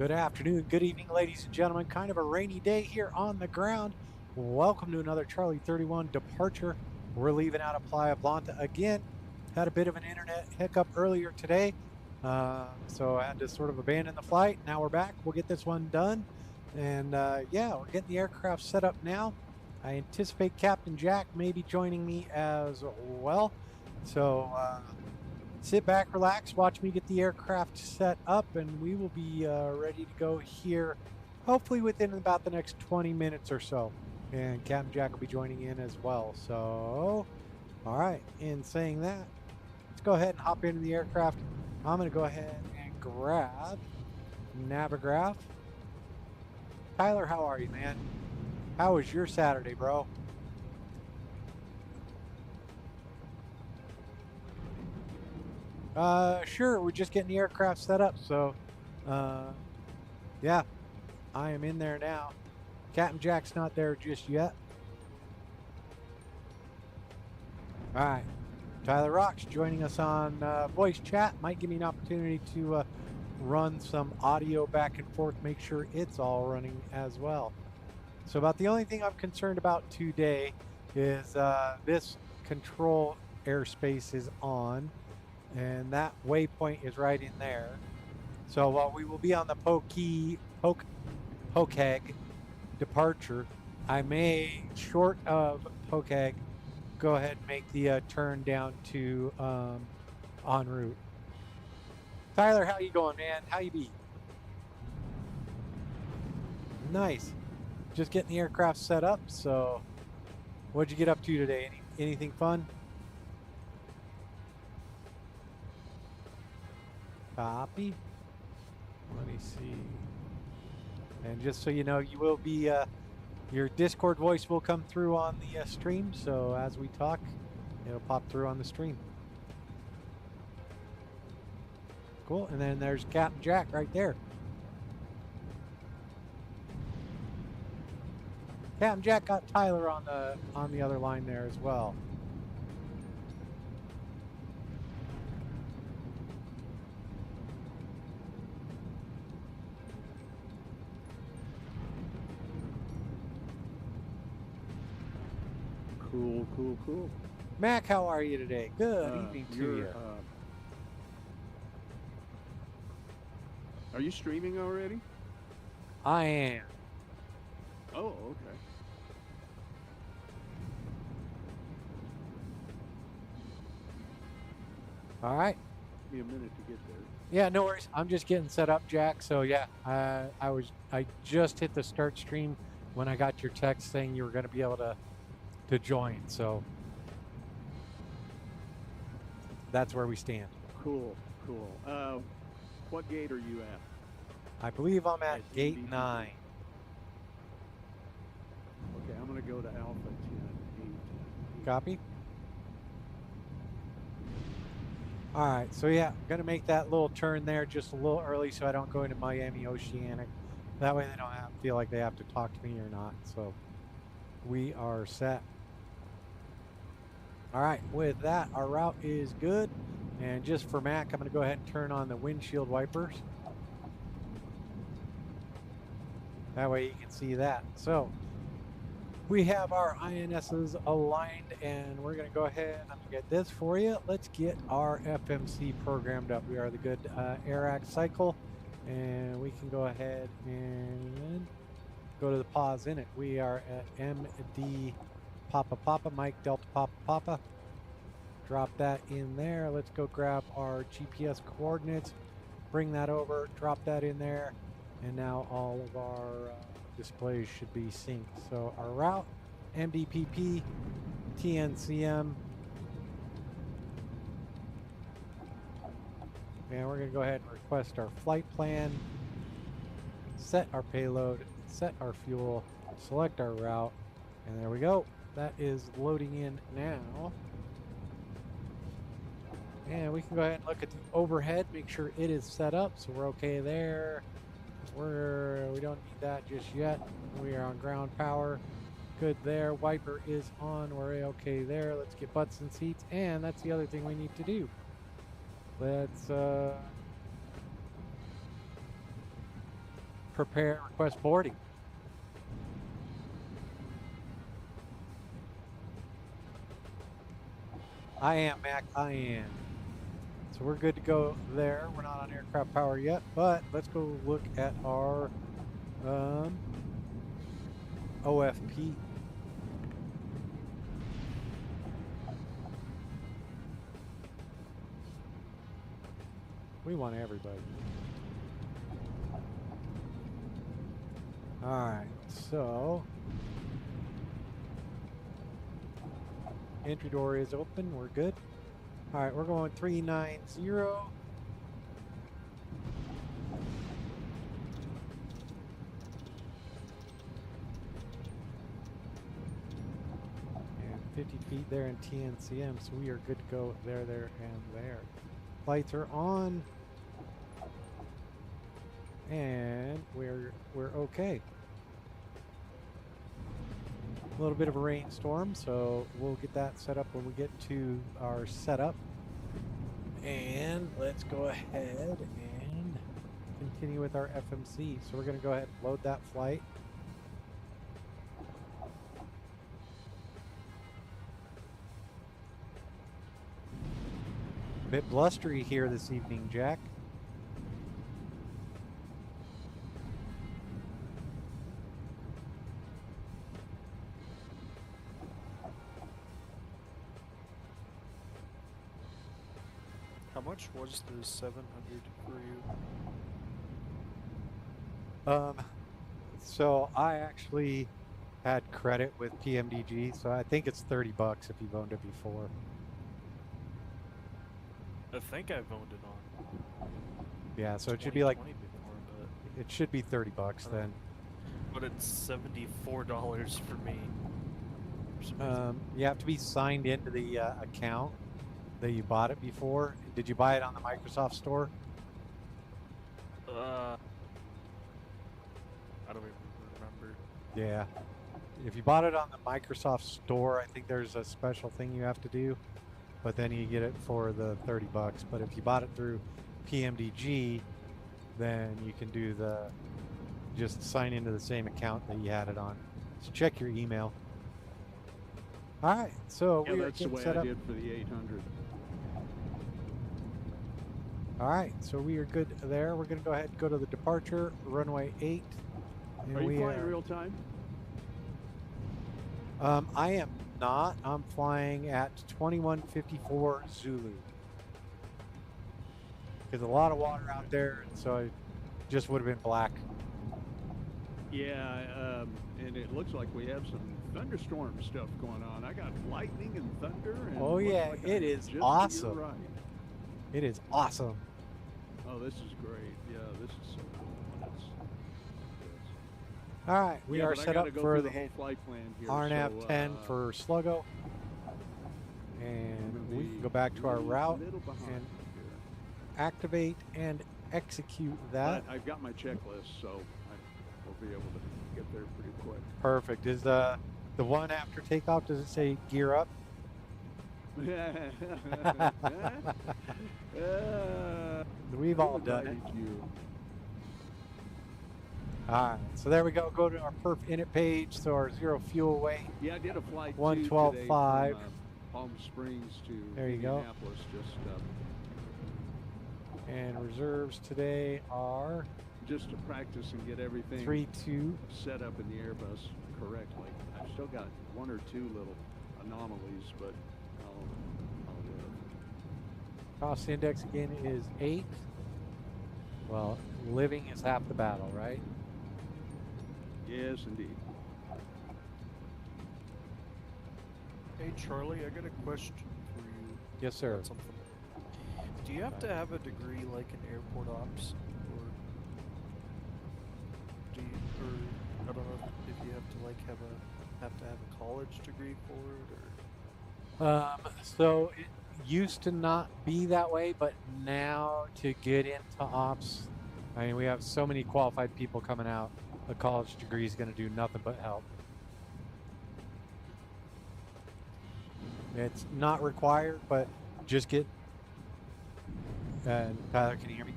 Good afternoon, good evening, ladies and gentlemen. Kind of a rainy day here on the ground. Welcome to another Charlie 31 departure. We're leaving out of Playa Blanca again. Had a bit of an internet hiccup earlier today, so I had to sort of abandon the flight. Now we're back. We'll get this one done. And yeah, we're getting the aircraft set up now. I anticipate Captain Jack may be joining me as well. So sit back, relax, watch me get the aircraft set up, and we will be ready to go here hopefully within about the next 20 minutes or so. And Captain Jack will be joining in as well. So, all right, in saying that, let's go ahead and hop into the aircraft. I'm going to go ahead and grab Navigraph. Tyler, how are you, man? How was your Saturday, bro? Sure, we're just getting the aircraft set up, so uh, yeah, I am in there now. Captain Jack's not there just yet. All right, Tyler Rocks joining us on voice chat. Might give me an opportunity to run some audio back and forth, make sure it's all running as well. So about the only thing I'm concerned about today is this control airspace is on, and that waypoint is right in there. So while we will be on the Pokeg departure, I may, short of Pokeg, go ahead and make the turn down to en route. Tyler, how you going, man? How you be? Nice. Just getting the aircraft set up. So, what'd you get up to today? Anything fun? Copy. Let me see. And just so you know, you will be your Discord voice will come through on the stream. So as we talk, it'll pop through on the stream. Cool. And then there's Captain Jack right there. Captain Jack got Tyler on the other line there as well. Cool. Mac, how are you today? Good evening to you. Are you streaming already? I am. Oh, okay. All right. Give me a minute to get there. Yeah, no worries. I'm just getting set up, Jack. So yeah, I just hit the start stream when I got your text saying you were going to be able to join. So that's where we stand. Cool. What gate are you at? I believe I'm at gate MDPP. 9. Okay, I'm going to go to Alpha 10. Copy. All right, so yeah, I'm going to make that little turn there just a little early so I don't go into Miami Oceanic. That way they don't feel like they have to talk to me or not. So we are set. All right, with that, our route is good. And just for Mac, I'm going to go ahead and turn on the windshield wipers. That way you can see that. So we have our INSs aligned, and we're going to go ahead and I'm going to get this for you. Let's get our FMC programmed up. We are the good AirAct cycle, and we can go ahead and go to the pause in it. We are at MD Papa Mike Delta Papa. Drop that in there. Let's go grab our GPS coordinates, bring that over, drop that in there, and now all of our displays should be synced. So our route, MDPP, TNCM, and we're going to go ahead and request our flight plan, set our payload, set our fuel, select our route, and there we go. That is loading in now. And we can go ahead and look at the overhead, make sure it is set up, so we're okay there. We don't need that just yet. We are on ground power. Good there. Wiper is on. We're okay there. Let's get butts and seats. And that's the other thing we need to do. Let's prepare, request boarding. I am, Mac, I am. So we're good to go there. We're not on aircraft power yet, but let's go look at our OFP. We want everybody. All right, so entry door is open. We're good. All right, we're going 390. And 50 feet there in TNCM, so we are good to go there, there, and there. Lights are on. And we're okay. A little bit of a rainstorm, so we'll get that set up when we get to our setup. And let's go ahead and continue with our FMC. So we're going to go ahead and load that flight. A bit blustery here this evening, Jack. How much was the 700 for you? So I actually had credit with PMDG, so I think it's $30 if you've owned it before. I think I've owned it on. Yeah, so it should be like before, but it should be $30 then. But it's $74 for me. You have to be signed into the account that you bought it before. Did you buy it on the Microsoft Store? I don't even remember. Yeah. If you bought it on the Microsoft Store, I think there's a special thing you have to do, but then you get it for the $30. But if you bought it through PMDG, then you can do just sign into the same account that you had it on. So check your email. All right, so Yeah, we are that's the getting way set I up. did for the 800. All right, so we are good there. We're going to go ahead and go to the departure, runway 8. And Are you we flying real time? I am not. I'm flying at 2154 Zulu. There's a lot of water out there, and so it just would have been black. Yeah, and it looks like we have some thunderstorm stuff going on. I got lightning and thunder. And Oh looks yeah, like it I'm is just to your awesome. right. It is awesome. Oh, this is great. Yeah, this is so cool. All right, we are but I set gotta up go for through the whole flight plan here. RNAV so, 10 for Sluggo. And we can go back to our route and activate and execute that. But I've got my checklist, so we'll be able to get there pretty quick. Perfect. Is the one after takeoff, does it say gear up? We've all done it. All right, so there we go. Go to our perf init page. So our zero fuel weight. Yeah, I did a flight 112.5. from Palm Springs to There you go. Indianapolis. And reserves today are Just to practice and get everything 3-2. set up in the Airbus correctly. I've still got one or two little anomalies, but I'll do it. Cost index again is 8. Well, living is half the battle, right? Yes, indeed. Hey Charlie, I got a question for you. Yes, sir. About something. Do you have to have a degree like in airport ops, or do you, or I don't know if you have to like have to have a college degree for it, or? So it used to not be that way, but now to get into ops, I mean, we have so many qualified people coming out. A college degree is going to do nothing but help. It's not required, but just get. Tyler, can you hear me?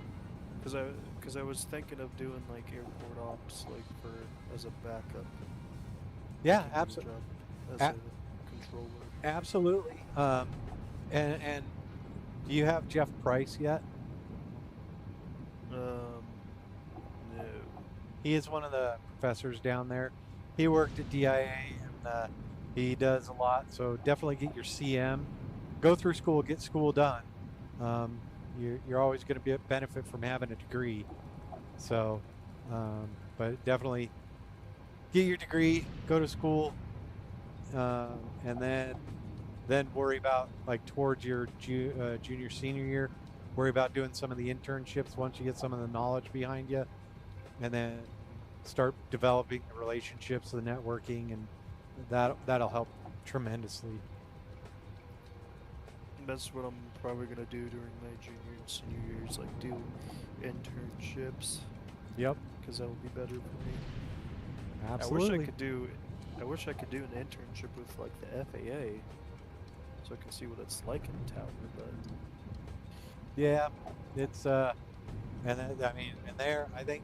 Because because I was thinking of doing like airport ops, like for as a backup. Yeah, Can do the absolutely. job as a controller. Absolutely. And do you have Jeff Price yet? No. He is one of the professors down there. He worked at DIA and he does a lot. So definitely get your CM. Go through school, get school done. You're always going to benefit from having a degree. So, but definitely get your degree, go to school, and then worry about like towards your junior senior year. Worry about doing some of the internships once you get some of the knowledge behind you, and then start developing the relationships, the networking, and that'll help tremendously. That's what I'm probably gonna do during my junior and senior years, like do internships. Yep. Because that would be better for me. Absolutely. I wish I could do an internship with like the FAA, so I can see what it's like in a tower. But yeah, it's and I mean, and there, I think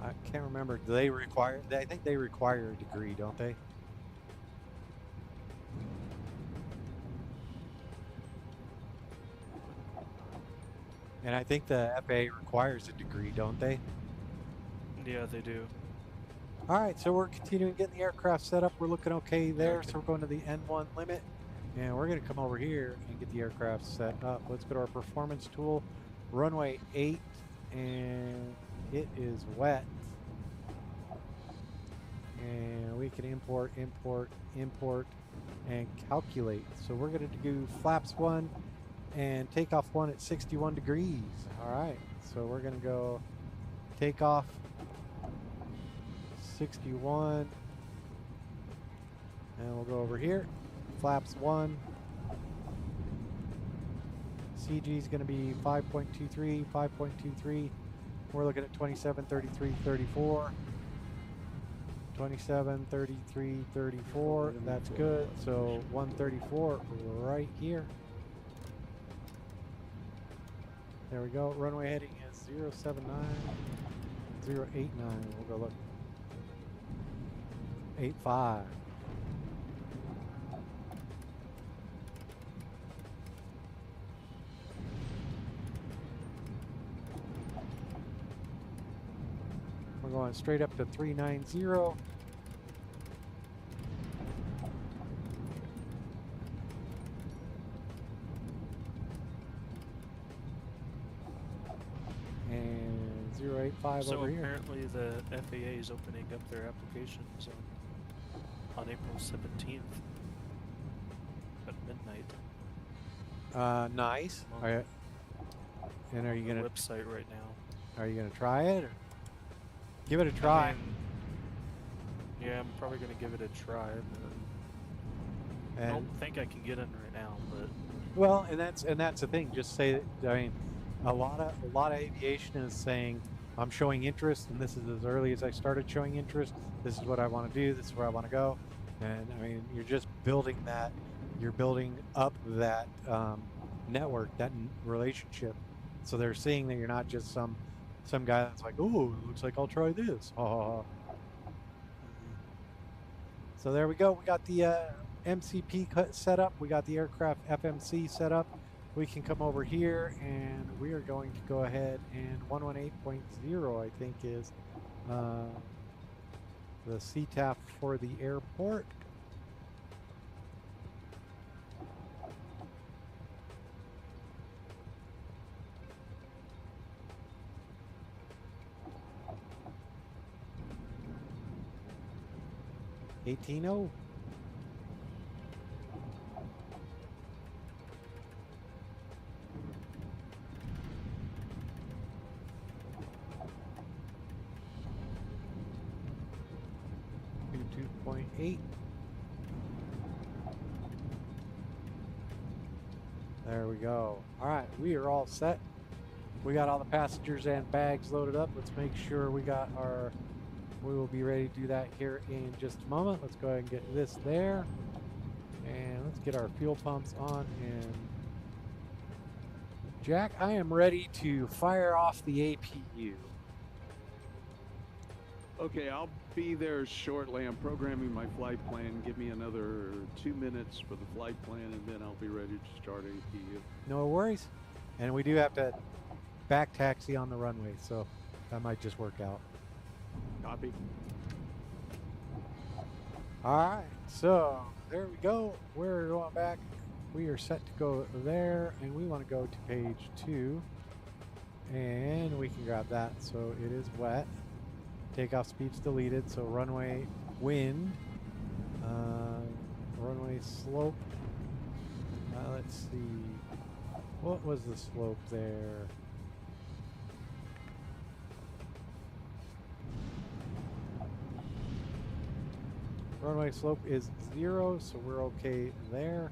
I can't remember. Do they require? I think they require a degree, don't they? And I think the FAA requires a degree, don't they? yeah, they do. All right, so we're continuing getting the aircraft set up. We're looking okay there. So we're going to the N1 limit, and we're going to come over here and get the aircraft set up. Let's go to our performance tool, runway 8, and it is wet. And we can import, and calculate. So we're going to do flaps 1 and takeoff 1 at 61 degrees. All right, so we're going to go takeoff 61, and we'll go over here, flaps 1. CG is going to be 5.23, 5.23. We're looking at 27, 33, 34. 27, 33, 34. That's good. So 134 right here. There we go. Runway heading is 079, 089. We'll go look. 85. We're going straight up to 390. And 085 So over here. apparently the FAA is opening up their applications on April 17th at midnight. Nice. And are you gonna website right now? Are you gonna try it? Or give it a try. I mean, yeah, I'm probably gonna give it a try. But I don't think I can get in right now. But well, and that's the thing. Just say that. I mean, a lot of aviation is saying, I'm showing interest, and this is as early as I started showing interest. This is what I want to do. This is where I want to go. And I mean, you're just building that. You're building up that network, that relationship. So they're seeing that you're not just some guy that's like, oh, it looks like I'll try this. So there we go. We got the MCP set up. We got the aircraft FMC set up. We can come over here and we are going to go ahead and 118.0, I think, is the CTAF for the airport. $18.0. .8. There we go. All right, we are all set. We got all the passengers and bags loaded up. Let's make sure we will be ready to do that here in just a moment. Let's go ahead and get this there. And let's get our fuel pumps on and Jack, I am ready to fire off the APU. Okay, I'll be there shortly. I'm programming my flight plan. Give me another 2 minutes for the flight plan, and then I'll be ready to start APU. No worries. And we do have to back taxi on the runway, so that might just work out. Copy. All right, so there we go. We're going back. We are set to go there, and we want to go to page 2. And we can grab that. So it is wet. Takeoff speed's deleted. So runway wind. Runway slope. Let's see. What was the slope there? Runway slope is 0, so we're okay there.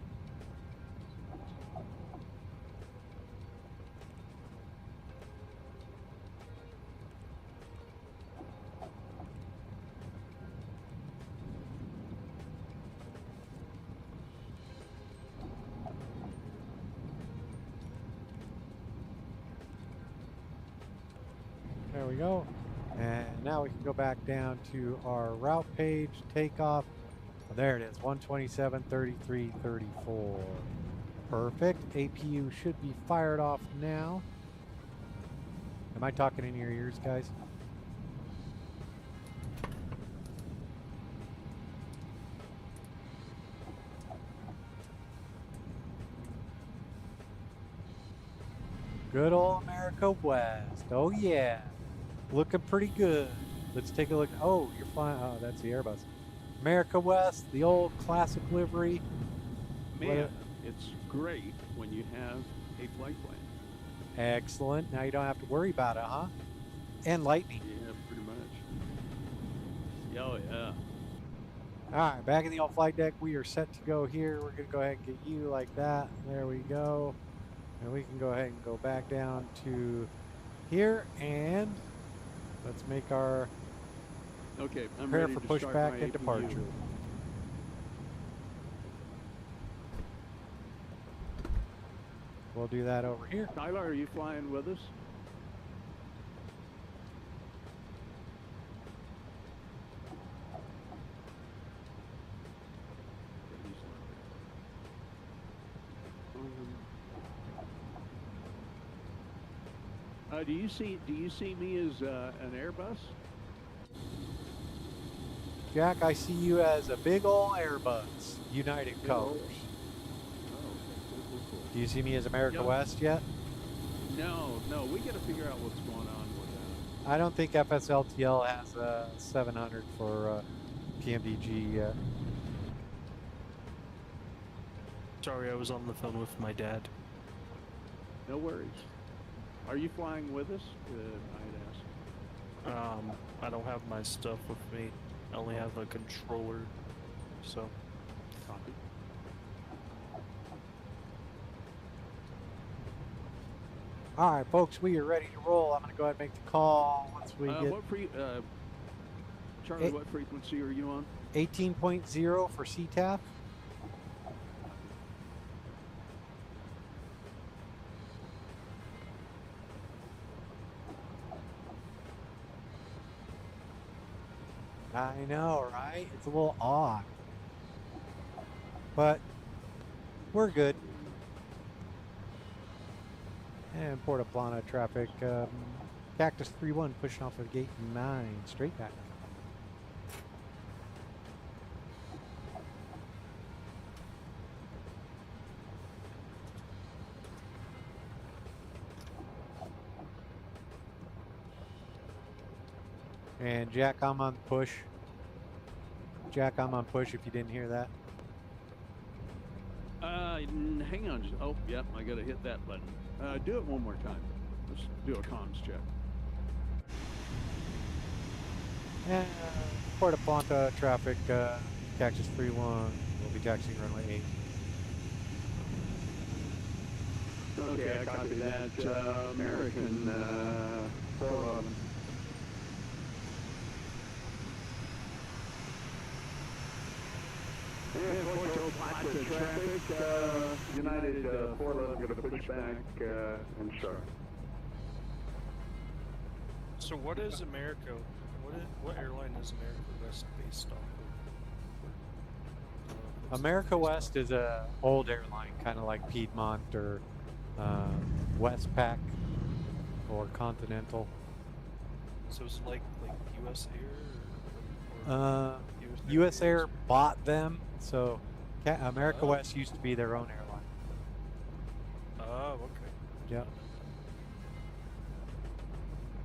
There we go. And now we can go back down to our route page, takeoff. Oh, there it is, 127.33.34. Perfect. APU should be fired off now. Am I talking in your ears, guys? Good old America West. Oh yeah. Looking pretty good. Let's take a look. Oh, you're flying. Oh, that's the Airbus. America West, the old classic livery. Man, it's great when you have a flight plan. Excellent. Now you don't have to worry about it, huh? And lightning. Yeah, pretty much. Oh, yeah. All right, back in the old flight deck. We are set to go here. We're going to go ahead and get you like that. There we go. And we can go ahead and go back down to here. And let's make our Okay, I'm prepare ready for to pushback start my and departure. APU. We'll do that over here. Tyler, are you flying with us? Do you see me as an Airbus? Jack, I see you as a big old Airbus, United Big Colors. old- Oh, cool. Do you see me as America Yeah. West yet? No, we got to figure out what's going on with that. I don't think FSLTL has a 700 for PMDG yet. Sorry, I was on the phone with my dad. No worries. Are you flying with us? I'd ask. I don't have my stuff with me. I only have a controller, so. Copy. All right, folks, we are ready to roll. I'm going to go ahead and make the call once we get Charlie, Eight- what frequency are you on? 18.0 for CTAF. I know, right? It's a little odd. But we're good. And Puerto Plata traffic. Cactus 3-1 pushing off of gate 9. Straight back. And Jack, I'm on push. Jack, I'm on push if you didn't hear that. Hang on. Oh, yep, I got to hit that button. Do it one more time. Let's do a comms check. And Puerto Plata traffic, Cactus 3-1. We'll be taxiing runway 8. Okay, I copy that. American 411. And Puerto Plata. Watch the traffic, United 411 going to push back and start. So what is America? What airline is America West based off of? America West is a old airline, kind of like Piedmont or Westpac or Continental. So it's like U.S. Air? Or U.S. Air bought them, so America West used to be their own airline. Oh, okay. Yep.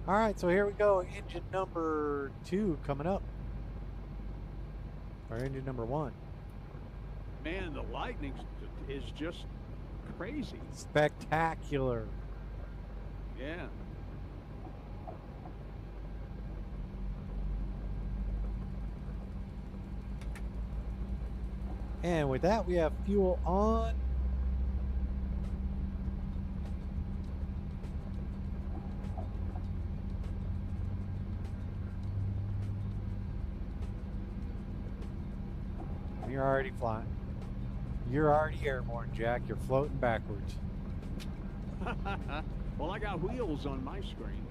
All right, so here we go. Engine number 2 coming up. Or engine number 1. Man, the lightning is just crazy. Spectacular. Yeah. And with that, we have fuel on. You're already flying. You're already airborne, Jack. You're floating backwards. Well, I got wheels on my screen.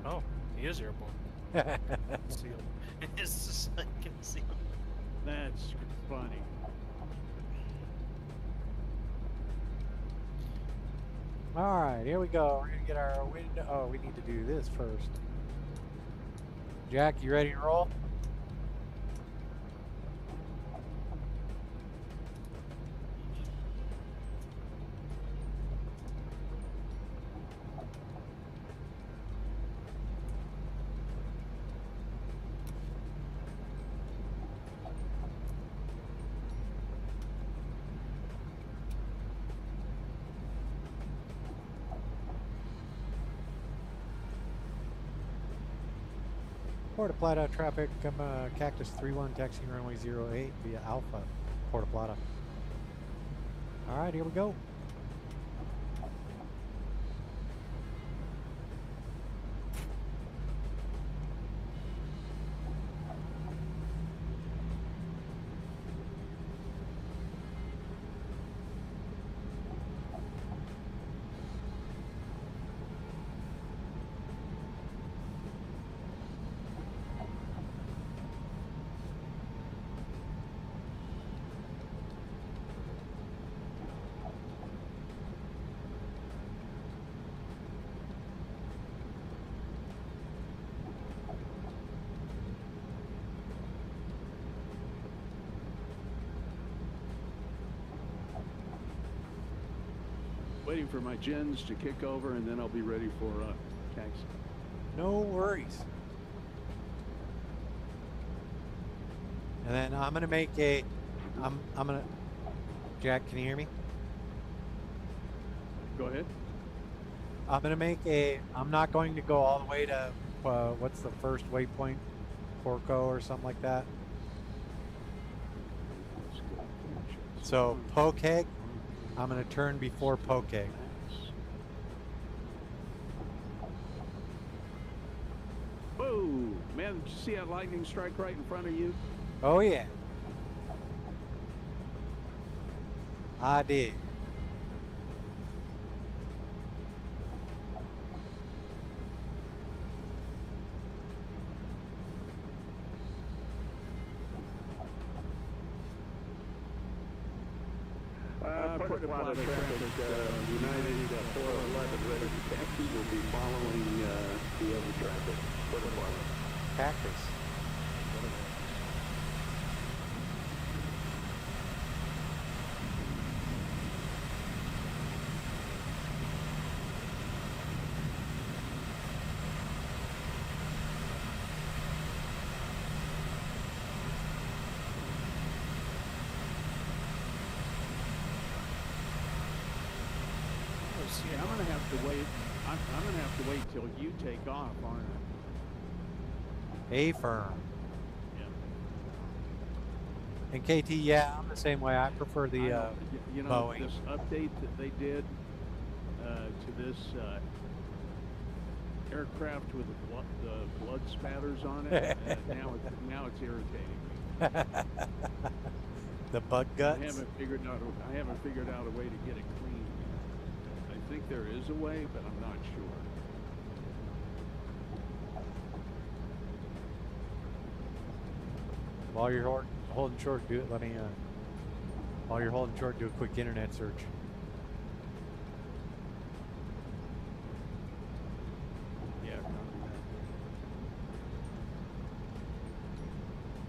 Oh, he is airborne. See him. It's just I can see him. That's funny. All right, here we go. We're gonna get our window. Oh, we need to do this first. Jack, you ready to roll? Puerto Plata traffic, Cactus 31 taxiing runway 08 via Alpha, Puerto Plata. All right, here we go. Waiting for my gens to kick over, and then I'll be ready for taxi. No worries. And then I'm gonna make a. I'm gonna. Jack, can you hear me? Go ahead. I'm gonna make a. I'm not going to go all the way to. What's the first waypoint? Porco or something like that. So Pokeg. I'm going to turn before Pokeg. Whoa! Man, did you see that lightning strike right in front of you? Oh, yeah. I did. Puerto Plata traffic, United 411 ready to taxi will be following the other traffic. Puerto Plata. Cactus. Yeah, I'm gonna have to wait. I'm gonna have to wait till you take off, aren't I? A-firm. Yeah. And KT, yeah, I'm the same way. I prefer the you know, Boeing. this update that they did to this aircraft with the blood spatters on it. And now it's irritating me. The bug guts. I haven't figured out a way to get it clean. I think there is a way, but I'm not sure. While you're holding short, do it. While you're holding short, do a quick internet search. Yeah, copy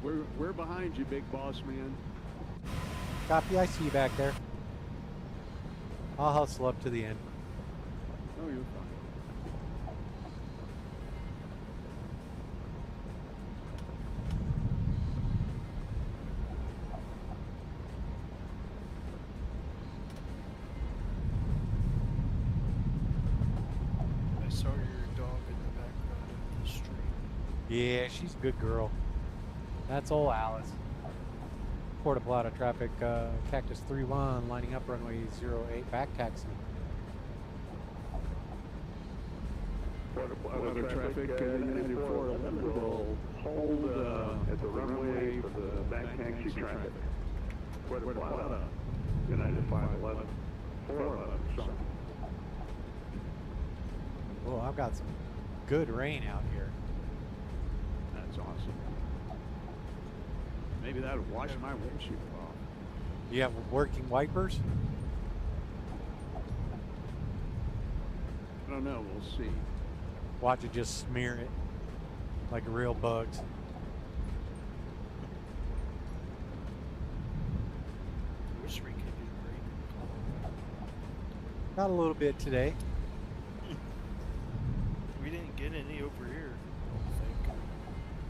that. We're behind you, big boss man. Copy, I see you back there. I'll hustle up to the end. Oh, you're fine. I saw your dog in the background of the stream. Yeah, she's a good girl. That's old Alice. Puerto Plata traffic, Cactus 3-1, lining up runway 08, back taxi. Puerto Plata traffic, United 411 will hold at the runway for the back taxi traffic. Puerto Plata, United 511, 411, sorry. Oh, I've got some good rain out here. That's awesome. Maybe that'll wash my windshield off. You have working wipers? I don't know, we'll see. Watch it just smear it like real bugs. I wish we could get rain in Colorado. Got a little bit today. We didn't get any over here, I think.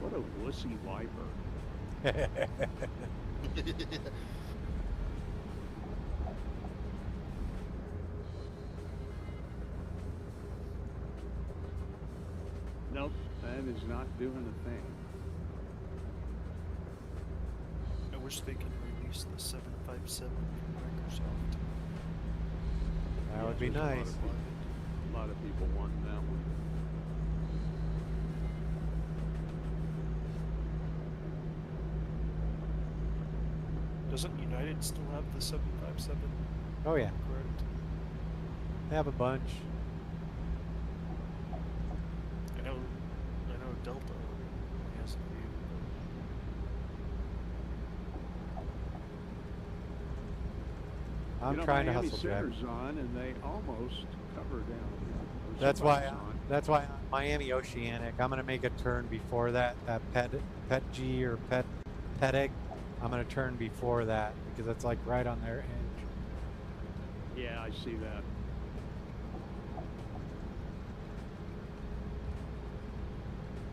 What a wussy wiper. Nope, that is not doing a thing. I wish they could release the 757 from Microsoft. That would be nice. A lot of people want that one. Doesn't United still have the 757? Oh yeah, Correct. they have a bunch. I know Delta has a few. I'm trying to Miami hustle, Jack. Center's on, and they almost cover down here. That's why Miami Oceanic. I'm gonna make a turn before that Pet G or Pet Egg. I'm gonna turn before that because it's like right on their edge. Yeah, I see that.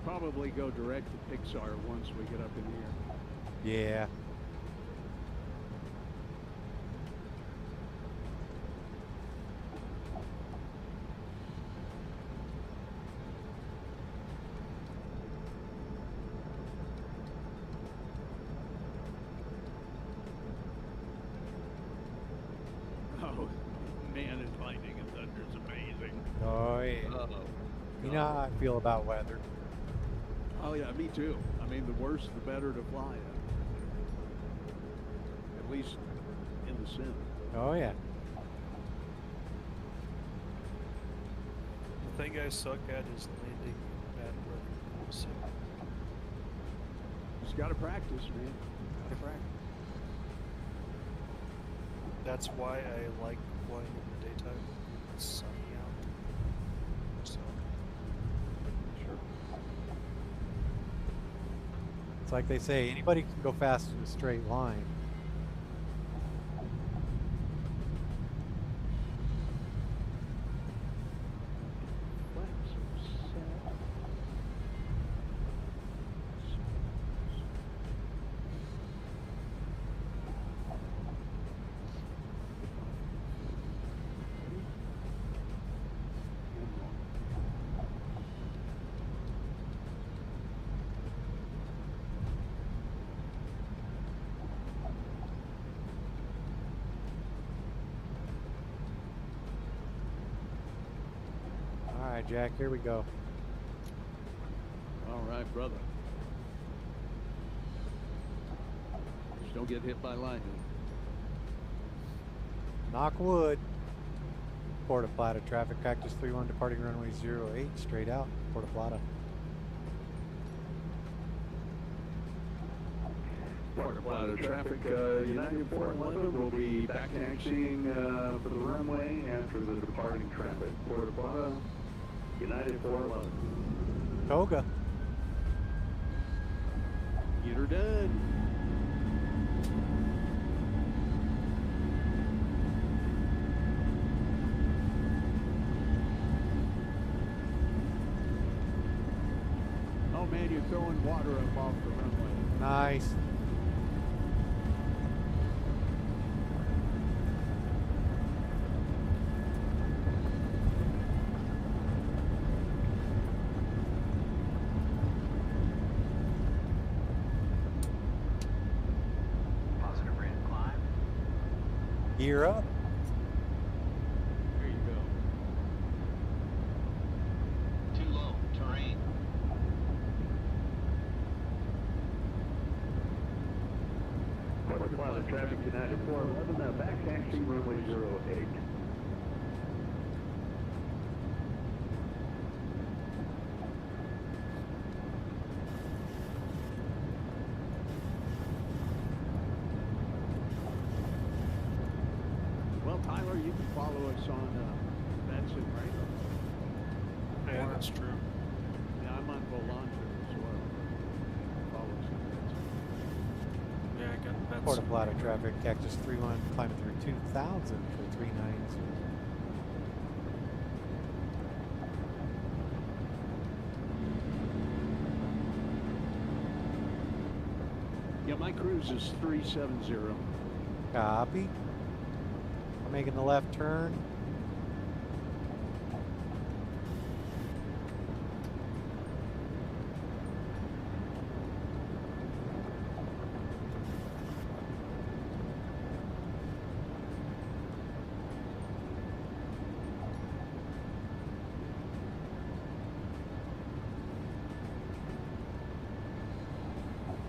Probably go direct to Pixar once we get up in here. Yeah. Oh, man, and lightning and thunder is amazing. Oh yeah. You know how I feel about weather. Oh yeah, me too. I mean, the worse the better to fly in. At least in the sim. Oh yeah. The thing I suck at is landing in bad weather. So Just gotta practice, man. Gotta practice. that's why I like flying in the daytime. It's sunny out. So Sure. It's like they say, anybody can go fast in a straight line. Flaps are set. All right, Jack, here we go. All right, brother. Just don't get hit by lightning. Knock wood. Puerto Plata traffic, Cactus 31 departing runway 08, straight out, Puerto Plata. Puerto Plata traffic, United 411 will be back taxiing for the runway after the departing traffic. Puerto Plata, United 411. Toga. Get her done. Oh man, you're throwing water up off the runway. Nice. Positive rate of climb. Gear up. There you go. Too low. Terrain. Puerto Plata traffic, United 411, back taxi runway 08. Well, Tyler, you can follow us on VATSIM, right? Yeah, that's true. Yeah, I'm on Volanto as well. Follow us on VATSIM. Yeah, I got that. Puerto Plata traffic, Cactus 31 climbing through 2000 for 390. Yeah, my cruise is 370. Copy. I'm making the left turn.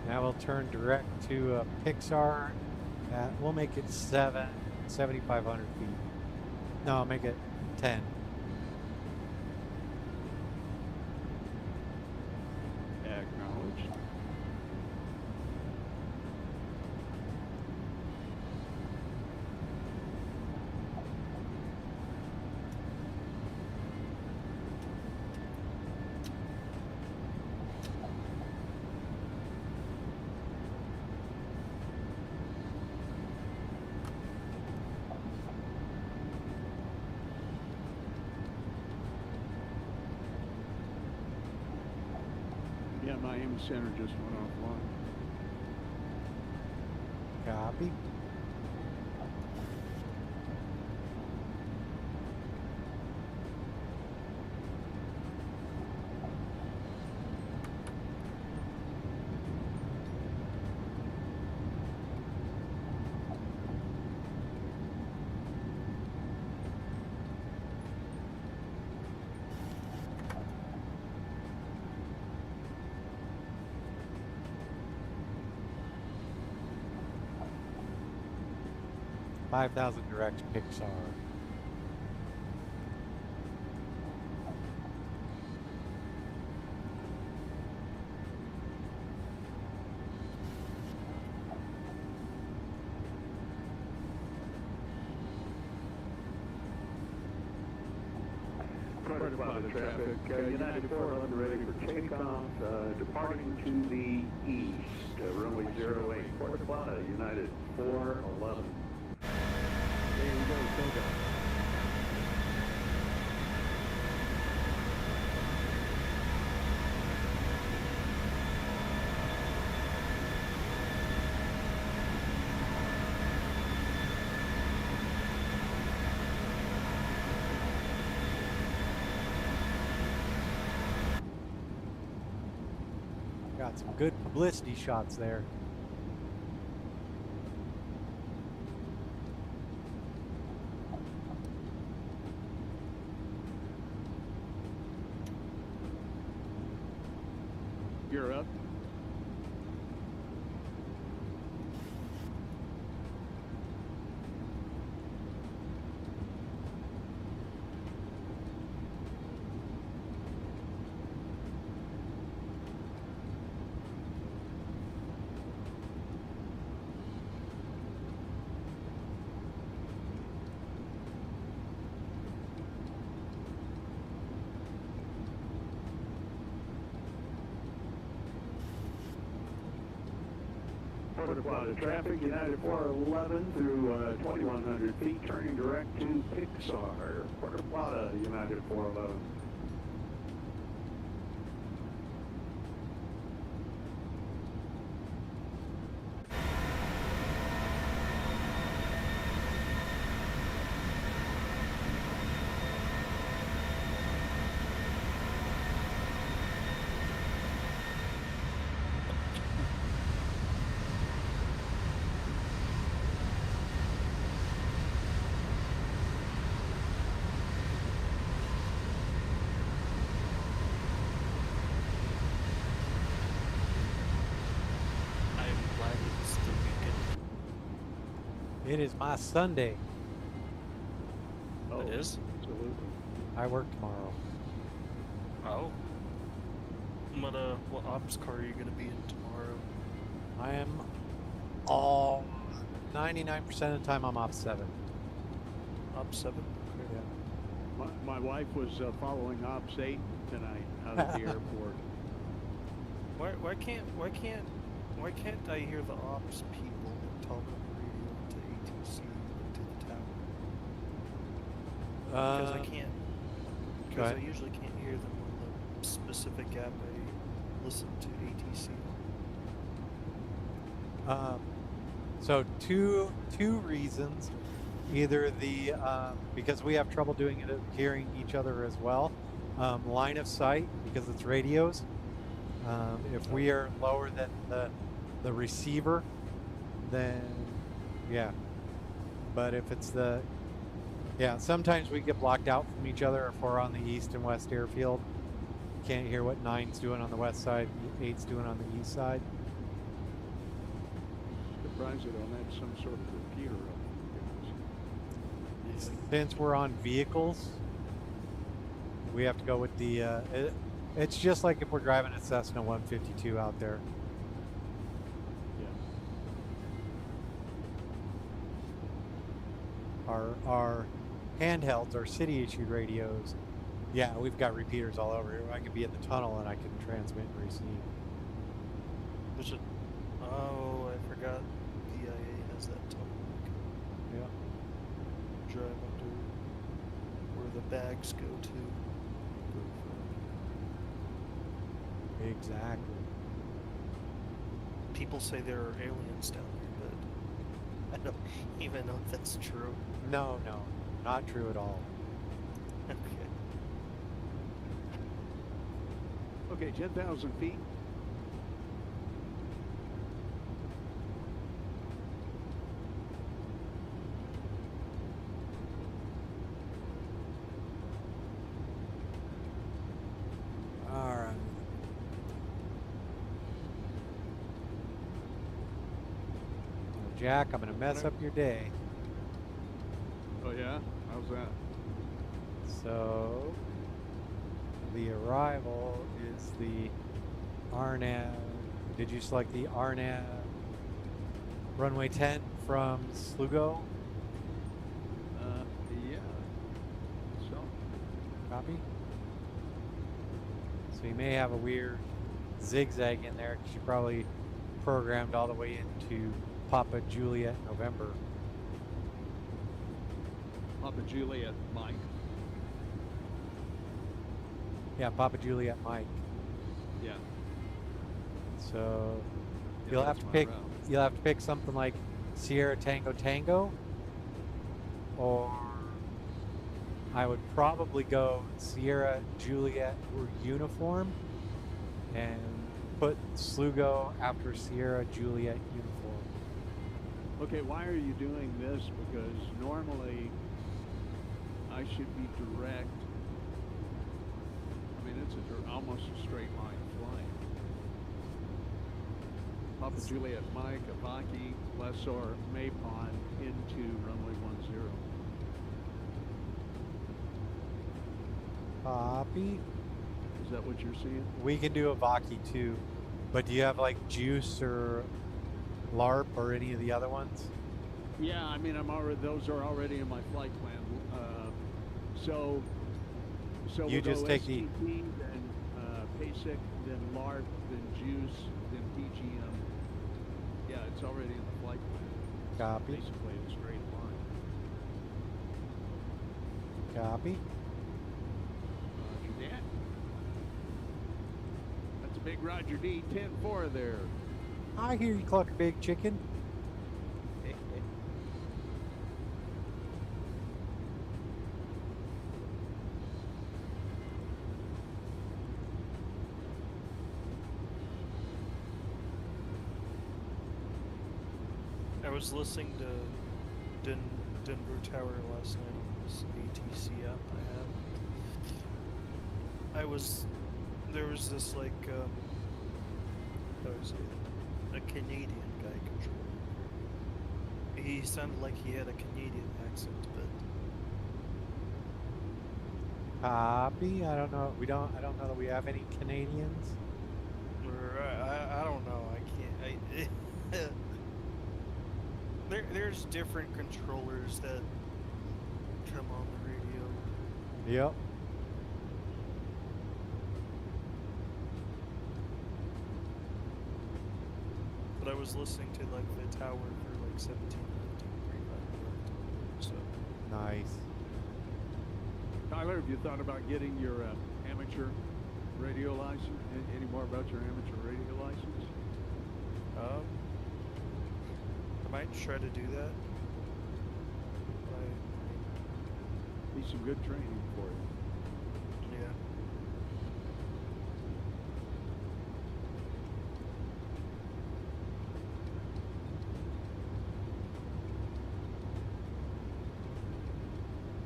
Now we'll turn direct to Pixar. We'll make it 7,500 feet. No, I'll make it 10. Acknowledged. Yeah, Miami Center just went offline. Copy. $5,000 direct Pixar. Puerto Plata traffic, United 411 ready for takeoff, departing to the east, runway 08, Puerto Plata, United 411. There you go, Toga. Got some good publicity shots there. Gear up. Puerto Plata traffic, United 411 through 2100 feet, turning direct to Pixar. Puerto Plata, United 411. It is my Sunday. Oh, It is? absolutely. I work tomorrow. Oh. What ops car are you gonna be in tomorrow? I am all 99% of the time I'm off 7. Ops 7? Okay. Yeah. My wife was following Ops 8 tonight out of the airport. Why can't I hear the ops people talking on the radio to ATC and to the tower? Because I can't. Because I usually can't hear them on the specific app I listen to ATC on. So two reasons. Either the because we have trouble doing it, hearing each other as well. Line of sight, because it's radios. If we are lower than the receiver, then yeah. But if it's sometimes we get blocked out from each other if we're on the east and west airfield. Can't hear what 9's doing on the west side, 8's doing on the east side. Surprised they don't have some sort of repeater up. Since we're on vehicles, we have to go with the it's just like if we're driving a Cessna 152 out there. Yeah. Our handhelds, our city issued radios, yeah, we've got repeaters all over here. I could be in the tunnel and I can transmit and receive. Which it, oh, I forgot PIA has that tunnel. Yeah. Drive under where the bags go to. Exactly. People say there are aliens down there, but I don't even know if that's true. No, not true at all. Okay, 10,000 feet. All right. Jack, I'm going to mess up your day. Oh, yeah? How's that? So, the arrival is the RNAV. Did you select the RNAV runway 10 from Slugo? Yeah. So. Copy. So you may have a weird zigzag in there because you probably programmed all the way into Papa Juliet November. Papa Juliet Mike. Yeah, Papa Juliet Mike. Yeah. So Yeah, you'll have that's to my pick. route. You'll have to pick something like Sierra Tango Tango, or I would probably go Sierra Juliet Uniform and put Slugo after Sierra Juliet Uniform. Okay, why are you doing this? Because normally I should be direct. I mean, it's almost a straight line flight. Papa Juliet Mike, Avaki, Lessor, Maypon into runway 10. Copy. Is that what you're seeing? We can do Avaki too, but do you have like Juice or LARP or any of the other ones? Yeah, I mean, those are already in my flight plan. So You we'll just go take the- STP, then PASIC, then LARP, then Juice, then PGM. Yeah, it's already in the flight plan. Copy. Basically, a straight line. Copy. Roger that. That's a big Roger D. 10-4 there. I hear you cluck, big chicken. I was listening to Denver Tower last night on this ATC app I have. There was this like, how was it? A Canadian guy controlling. He sounded like he had a Canadian accent, but Copy. I don't know. I don't know that we have any Canadians. or I don't know. I can't. There's different controllers that come on the radio. Yep. But I was listening to like the tower for like 17 minutes. So Nice. Tyler, have you thought about getting your amateur radio license? Any more about your amateur radio license? I might try to do that. Be some good training for you. Yeah.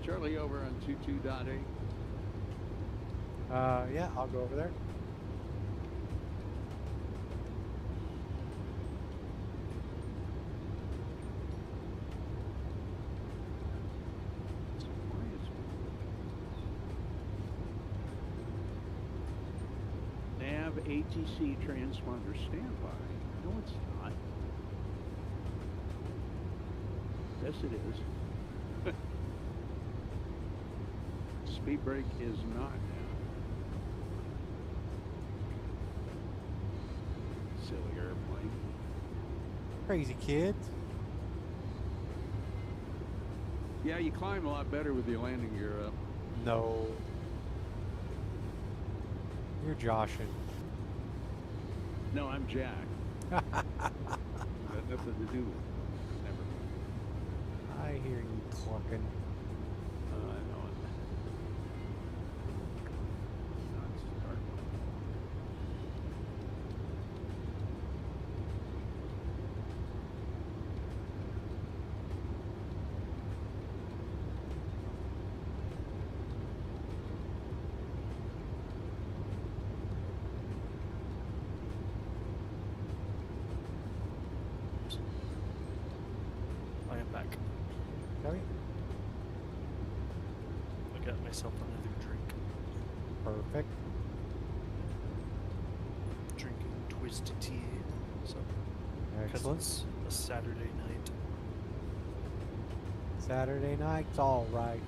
Charlie over on 22.8. Yeah, I'll go over there. Nav ATC transponder standby. No, it's not. Yes, it is. Speed brake is not now. Silly airplane. Crazy kids. Yeah, you climb a lot better with your landing gear up. No. You're joshing. No, I'm Jack. That had nothing to do with it. Never. I hear you clucking. I know it. Not start. I am back. Copy. I got myself another drink. Perfect. Drinking twisted tea. So, because Excellent. it's a Saturday night. Saturday night's all right.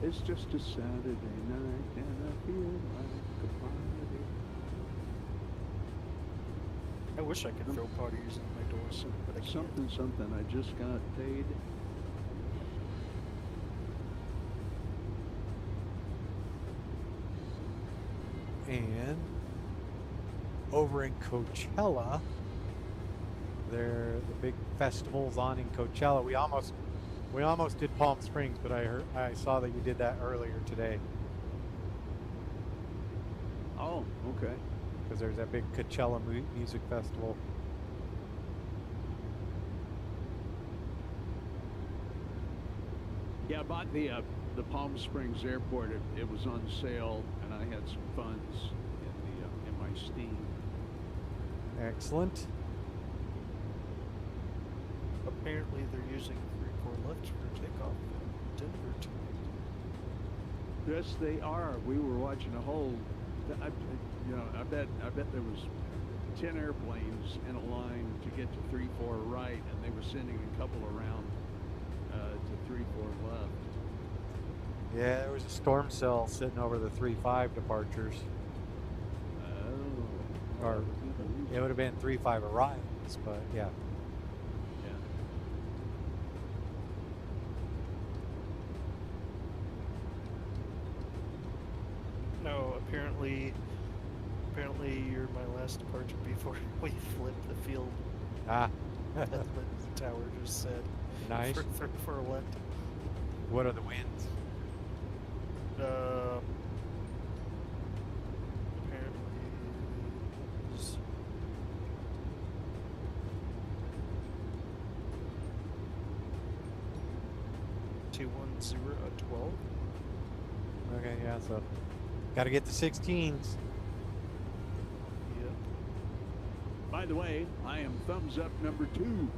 It's just a Saturday night and I feel like a party. I wish I could throw parties on my doors, but I can't. Something. I just got paid. And over in Coachella, the big festival's on in Coachella. We almost did Palm Springs, but I saw that you did that earlier today. Oh, okay. Because there's that big Coachella music festival. Yeah, I bought the Palm Springs Airport. It was on sale, and I had some funds in my Steam. Excellent. Apparently they're using 3-4 left for takeoff in Denver tonight. Yes, they are. We were watching a whole. I bet there was 10 airplanes in a line to get to 3-4 right, and they were sending a couple around to 3-4 left. Yeah, there was a storm cell sitting over the 3-5 departures. Oh. Or it would have been 3-5 arrivals, but yeah. No, apparently you're my last departure before we flipped the field. Ah. That's what the tower just said. Nice. For left. What are the winds? Apparently it's 210-12. Okay, yeah, so got to get the 16s. Yep. By the way, I am thumbs up number 2.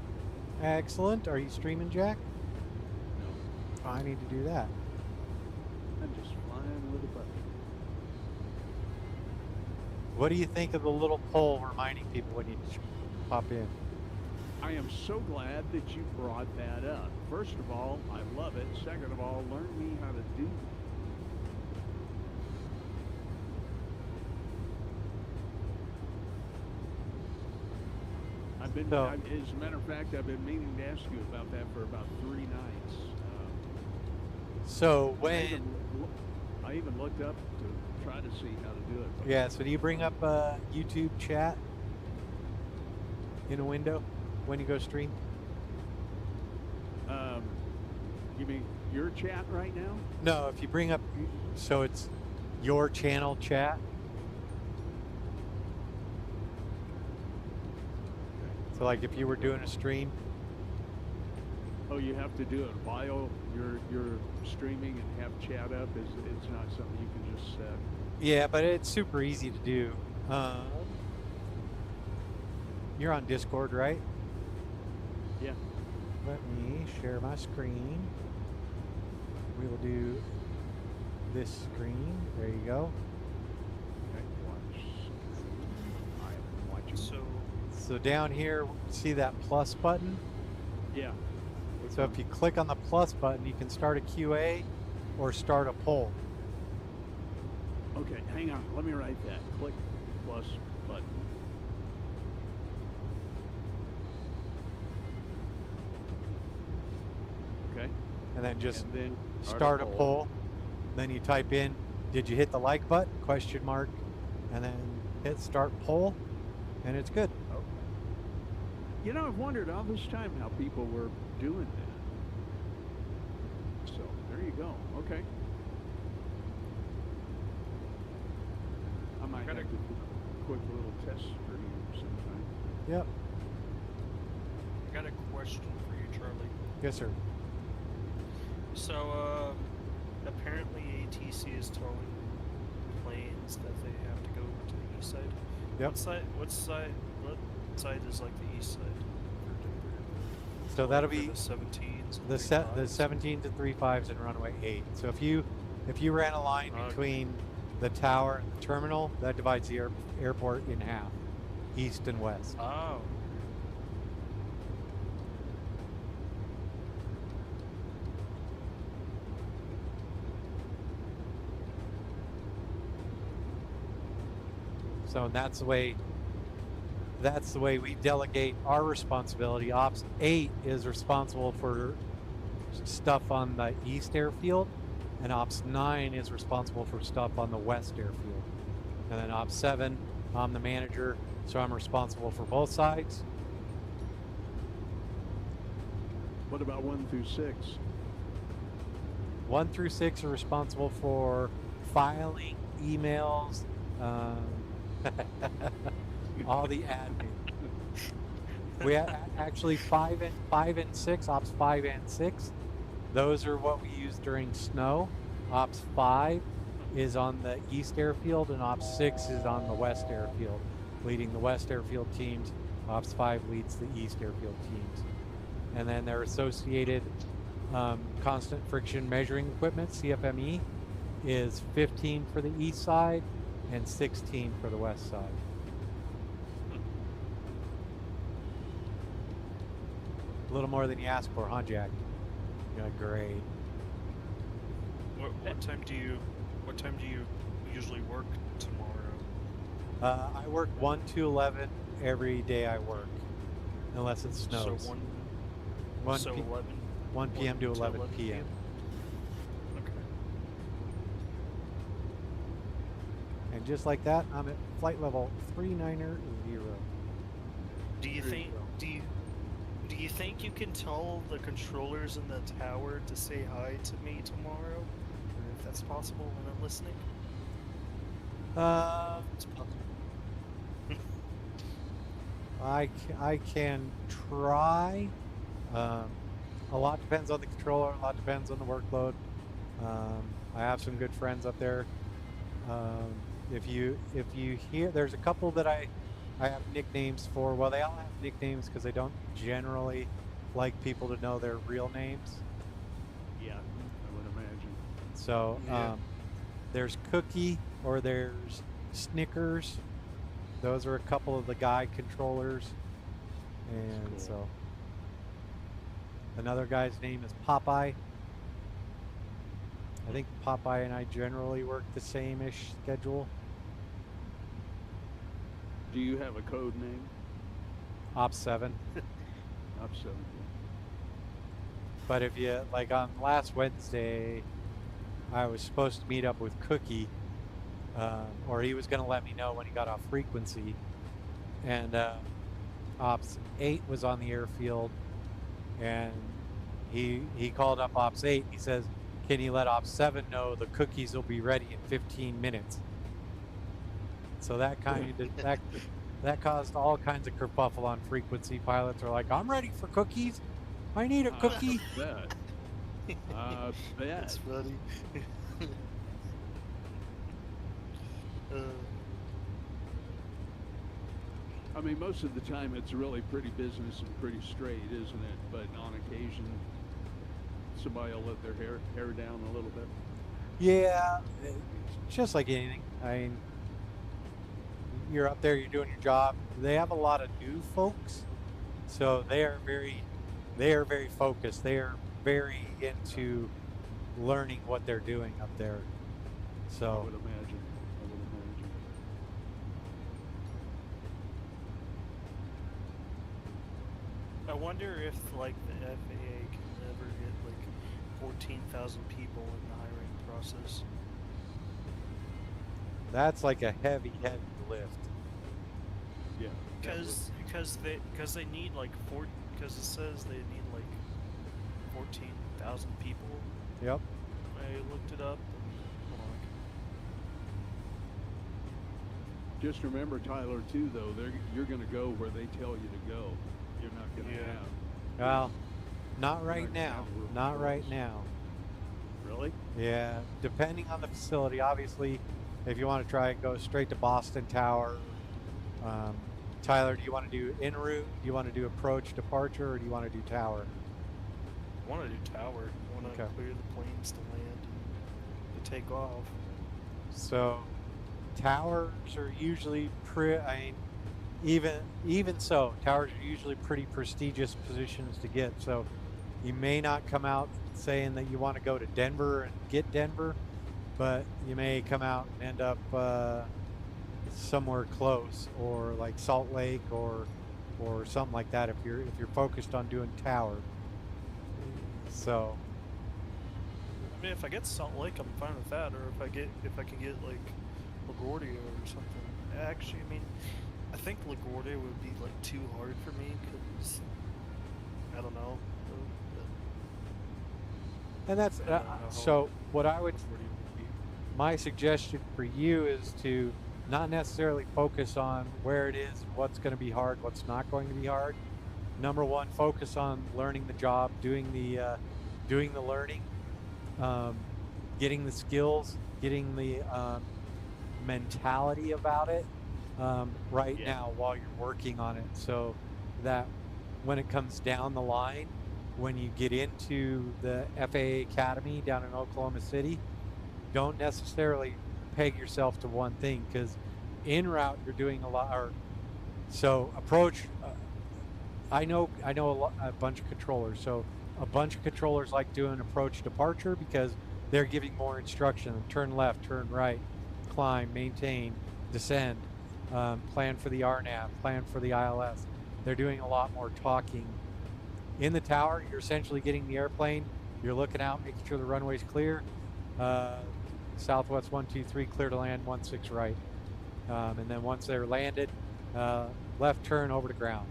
Excellent. Are you streaming, Jack? No, I need to do that. I'm just flying with a button. What do you think of the little poll reminding people when you pop in? I am so glad that you brought that up. First of all, I love it. Second of all, learn me how to do that. As a matter of fact, I've been meaning to ask you about that for about 3 nights. So when... I even looked up to try to see how to do it. Yeah, so do you bring up YouTube chat in a window when you go stream? You mean your chat right now? No, if you bring up... So it's your channel chat. So like if you were doing a stream. Oh, you have to do it while you're streaming and have chat up. It's not something you can just set. Yeah, but it's super easy to do. You're on Discord, right? Yeah. Let me share my screen. We will do this screen. There you go. I'm watching. So down here, see that plus button? Yeah. So if you click on the plus button, you can start a QA or start a poll. Okay, hang on. Let me write that. Click plus button. Okay. And then just And then start a poll. Then you type in, did you hit the like button? Question mark. And then hit start poll. And it's good. Okay. You know, I've wondered all this time how people were doing that. So, there you go. Okay. I might have to do a quick little test for you sometime. Yep. I got a question for you, Charlie. Yes, sir. So, apparently ATC is telling planes that they have to go to the east side. Yep. What side is like the east side? So that'll For be the 17s. the 17s and 3.5s and runway 8. So if you ran a line between the tower and the terminal, that divides the airport in half, east and west. Oh. So that's the way we delegate our responsibility. Ops 8 is responsible for stuff on the east airfield, and Ops 9 is responsible for stuff on the west airfield. And then Ops 7, I'm the manager, so I'm responsible for both sides. What about 1 through 6? 1 through 6 are responsible for filing emails, all the admin. We actually 5 and 6, Ops 5 and 6 Those are what we use during snow. Ops 5 is on the east airfield, and Ops 6 is on the west airfield, leading the west airfield teams. Ops 5 leads the east airfield teams. And then their associated constant friction measuring equipment, CFME, is 15 for the east side and 16 for the west side. A little more than you asked for, huh, Jack? Yeah, great. What time do you usually work tomorrow? I work 1 to 11 every day I work, unless it snows. So 1 1 p.m. to 11 p.m. Okay. And just like that, I'm at flight level 390. Do you think you can tell the controllers in the tower to say hi to me tomorrow? Or if that's possible when I'm listening? It's possible. I can try. A lot depends on the controller. A lot depends on the workload. I have some good friends up there. If you hear, there's a couple that I have nicknames for. Well, they all have nicknames because they don't generally like people to know their real names. Yeah, I would imagine. So there's Cookie, or there's Snickers. Those are a couple of the guy controllers. And Cool. so another guy's name is Popeye. I think Popeye and I generally work the same-ish schedule. Do you have a code name? Ops 7. Ops 7. But if you, like on last Wednesday, I was supposed to meet up with Cookie, or he was going to let me know when he got off frequency. And Ops 8 was on the airfield, and he called up Ops 8. He says, "Can you let Ops 7 know the cookies will be ready in 15 minutes?" So that that caused all kinds of kerfuffle on frequency. Pilots are like, "I'm ready for cookies. I need a cookie." Bet. That's funny. I mean, most of the time it's really pretty business and pretty straight, isn't it? But on occasion, somebody will let their hair down a little bit. Yeah, just like anything. I mean, you're up there, you're doing your job. They have a lot of new folks, so they are very focused. They are very into learning what they're doing up there. I So would imagine. I wonder if like the FAA can ever get like 14,000 people in the hiring process. that's like a heavy lift. Yeah. Because they need like because it says they need like 14,000 people. Yep. I looked it up. Hold on. Just remember, Tyler, too, though, you're going to go where they tell you to go. You're not going to Yeah. have. Well, not right Like now. have room Not for right us. now. Really? Yeah, depending on the facility. Obviously, if you want to try and go straight to Boston Tower, Tyler, do you want to do en route? Do you want to do approach departure, or do you want to do tower? I want to do tower. I want to Okay. clear the planes to land and to take off. So, towers are usually even so, towers are usually pretty prestigious positions to get. So, you may not come out saying that you want to go to Denver and get Denver, but you may come out and end up somewhere close, or like Salt Lake, or something like that if you're focused on doing tower. So I mean, if I get Salt Lake, I'm fine with that. Or if I can get like LaGuardia or something. Actually, I mean, I think LaGuardia would be like too hard for me because I don't know. and that's I don't know how so what I would, LaGuardia would be. my suggestion for you is to not necessarily focus on where it is, what's going to be hard, what's not going to be hard. Number one, focus on learning the job, doing doing the learning, getting the skills, getting the mentality about it right now while you're working on it, so that when it comes down the line, when you get into the FAA Academy down in Oklahoma City, don't necessarily peg yourself to one thing, because en route you're doing a lot. Or so approach. I know a bunch of controllers. So a bunch of controllers like doing approach departure because they're giving more instruction: turn left, turn right, climb, maintain, descend, plan for the RNAV, plan for the ILS. They're doing a lot more talking. In the tower, you're essentially getting the airplane. You're looking out, making sure the runway's clear. Southwest 123, clear to land 16 right. And then once they're landed, left turn over to ground.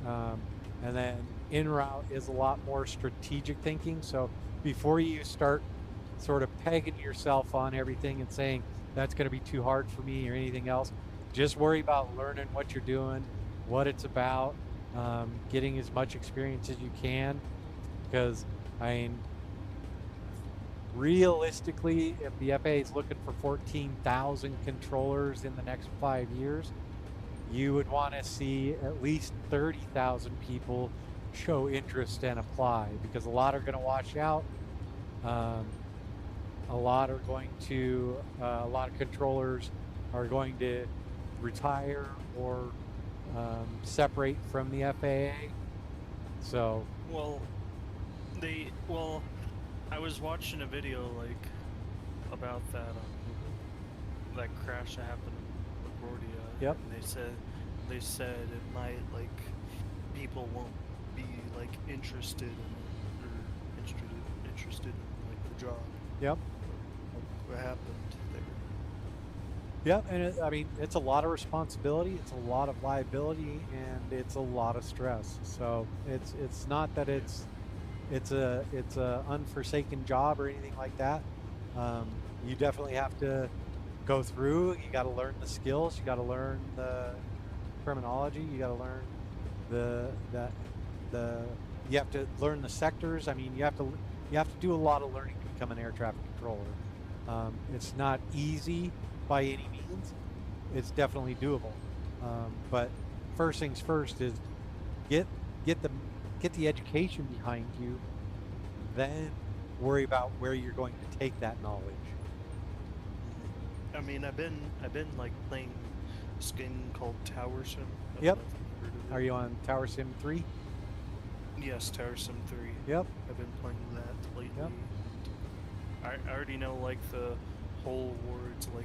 And then en route is a lot more strategic thinking. So before you start sort of pegging yourself on everything and saying that's going to be too hard for me or anything else, just worry about learning what you're doing, what it's about, getting as much experience as you can. Because I mean, realistically, if the FAA is looking for 14,000 controllers in the next 5 years, you would want to see at least 30,000 people show interest and apply, because a lot are going to wash out. A lot of controllers are going to retire or separate from the FAA. So I was watching a video about that that crash that happened in LaGuardia. Yep. And they said it might people won't be interested in the job. Yep. What happened there? Yep, and I mean, it's a lot of responsibility, it's a lot of liability, and it's a lot of stress. So it's not that it's a unforsaken job or anything like that. You definitely have to go through. You got to learn the skills. You got to learn the terminology. You got to learn you have to learn the sectors. I mean, you have to do a lot of learning to become an air traffic controller. It's not easy by any means. It's definitely doable. But first things first is get the education behind you, then worry about where you're going to take that knowledge. I mean, I've been playing this game called Tower Sim. Yep. Are you on Tower Sim 3? Yes, Tower Sim 3. Yep. I've been playing that lately. Yep. I already know the whole words, the